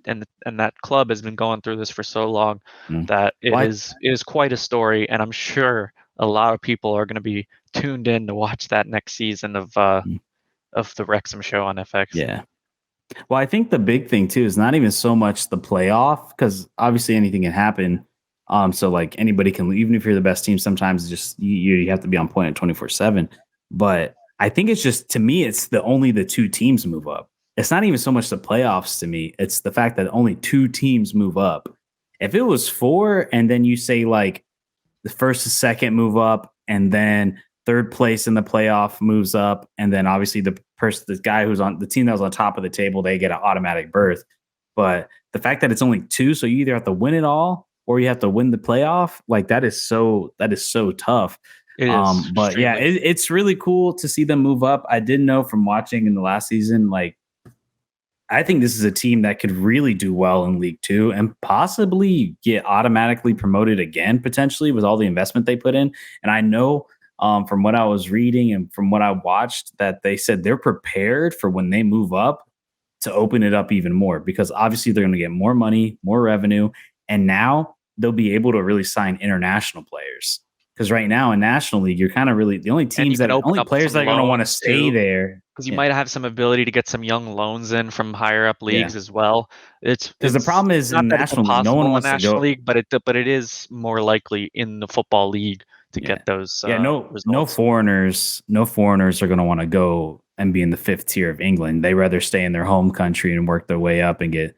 that club has been going through this for so long that it is quite a story. And I'm sure a lot of people are going to be tuned in to watch that next season of the Wrexham show on FX. Yeah. Well, I think the big thing too is not even so much the playoff, because obviously anything can happen. So like anybody can, even if you're the best team, sometimes just you have to be on point at 24/7. But I think it's just, to me, it's only the two teams move up. It's not even so much the playoffs to me. It's the fact that only two teams move up. If it was 4, and then you say like the first and second move up, and then third place in the playoff moves up, and then obviously the guy who's on the team that was on top of the table, they get an automatic berth. But the fact that it's only 2, so you either have to win it all or you have to win the playoff, like that is so tough. But yeah, it's really cool to see them move up. I did know from watching in the last season, like I think this is a team that could really do well in League 2 and possibly get automatically promoted again, potentially, with all the investment they put in. And I know from what I was reading and from what I watched, that they said they're prepared for when they move up to open it up even more, because obviously they're going to get more money, more revenue. And now they'll be able to really sign international players. Because right now in National League, you're kind of really the only players that are going to want to stay there. Because you might have some ability to get some young loans in from higher up leagues as well. Because the problem is in National League, no one wants to go. League, but it is more likely in the football league to get those no results. foreigners are going to want to go and be in the 5th tier of England. They rather stay in their home country and work their way up and get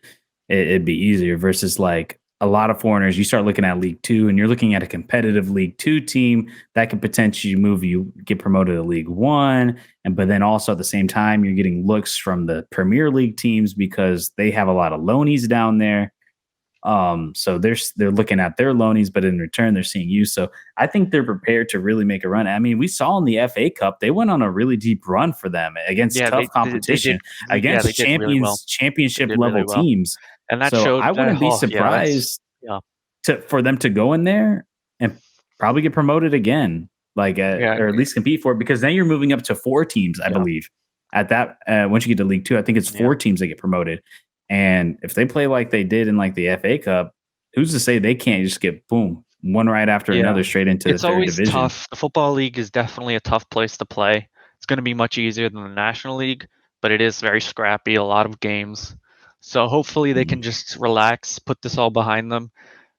it'd be easier versus like a lot of foreigners. You start looking at League Two and you're looking at a competitive League Two team that could potentially move you, get promoted to League One. But then also at the same time, you're getting looks from the Premier League teams because they have a lot of loanies down there. So they're looking at their loanies, but in return, they're seeing you. So I think they're prepared to really make a run. I mean, we saw in the FA Cup, they went on a really deep run for them against tough competition, against championship level teams. And that showed. I wouldn't be surprised for them to go in there and probably get promoted again, or at least compete for it, because then you're moving up to 4 teams, I believe. At that, once you get to League Two, I think it's 4 teams that get promoted. And if they play like they did in like the FA Cup, who's to say they can't just get boom, one right after another straight into the 3rd division? It's always tough. The Football League is definitely a tough place to play. It's going to be much easier than the National League, but it is very scrappy, a lot of games. So hopefully they can just relax, put this all behind them.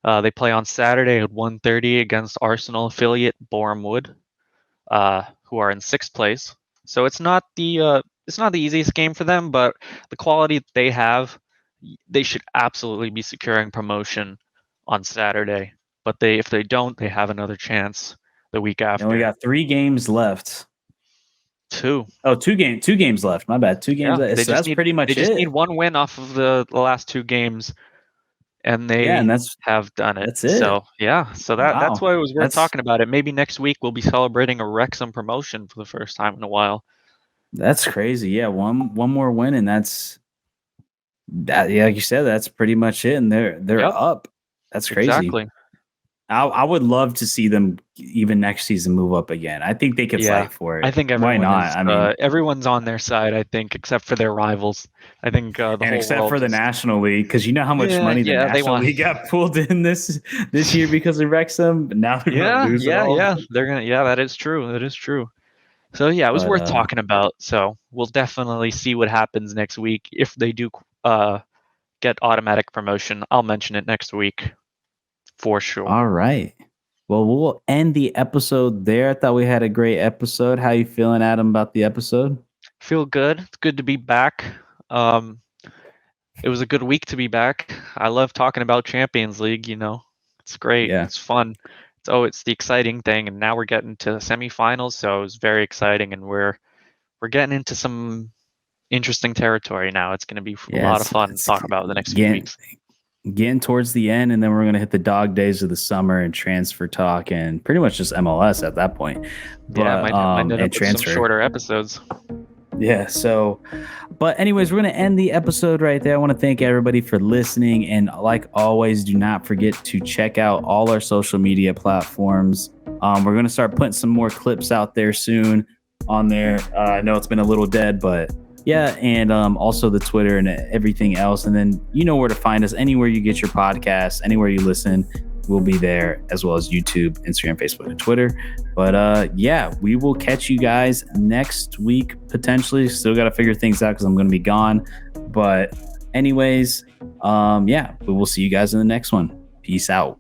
They play on Saturday at 1:30 against Arsenal affiliate Boreham Wood, who are in 6th place. So it's not the easiest game for them, but the quality they have, they should absolutely be securing promotion on Saturday. But if they don't, they have another chance the week after. And we got 3 games left. 2. Oh, 2 games left. My bad. 2 games left. So that's pretty much it. They just need 1 win off of the last 2 games, and they have done it. That's it. So that's why it was worth talking about it. Maybe next week we'll be celebrating a Wrexham promotion for the first time in a while. That's crazy. Yeah, one more win, and that's that. Yeah, like you said, that's pretty much it. And they're up. That's crazy. Exactly. I would love to see them even next season move up again. I think they could fight for it. I think why not? Everyone's on their side. I think, except for their rivals. I think except for the National League, because you know how much money the National League got pulled in this year because of Wrexham. But now they're gonna lose it all. They're gonna. Yeah, that is true. That is true. So it was worth talking about. So we'll definitely see what happens next week. If they do get automatic promotion, I'll mention it next week for sure. All right. Well, we'll end the episode there. I thought we had a great episode. How you feeling, Adam, about the episode? Feel good. It's good to be back. It was a good week to be back. I love talking about Champions League. It's great. Yeah. It's fun. It's the exciting thing, and now we're getting to the semifinals, so it's very exciting, and we're getting into some interesting territory now. It's going to be a lot of fun to talk about the next few weeks. Getting towards the end, and then we're going to hit the dog days of the summer and transfer talk, and pretty much just MLS at that point. But, might end up with some shorter episodes. Yeah, so, but anyways, we're going to end the episode right there. I want to thank everybody for listening. And like always, do not forget to check out all our social media platforms. We're going to start putting some more clips out there soon on there. I know it's been a little dead, but yeah. And also the Twitter and everything else. And then you know where to find us. Anywhere you get your podcasts, anywhere you listen, we'll be there, as well as YouTube, Instagram, Facebook, and Twitter. But we will catch you guys next week, potentially. Still got to figure things out because I'm going to be gone. But anyways, we will see you guys in the next one. Peace out.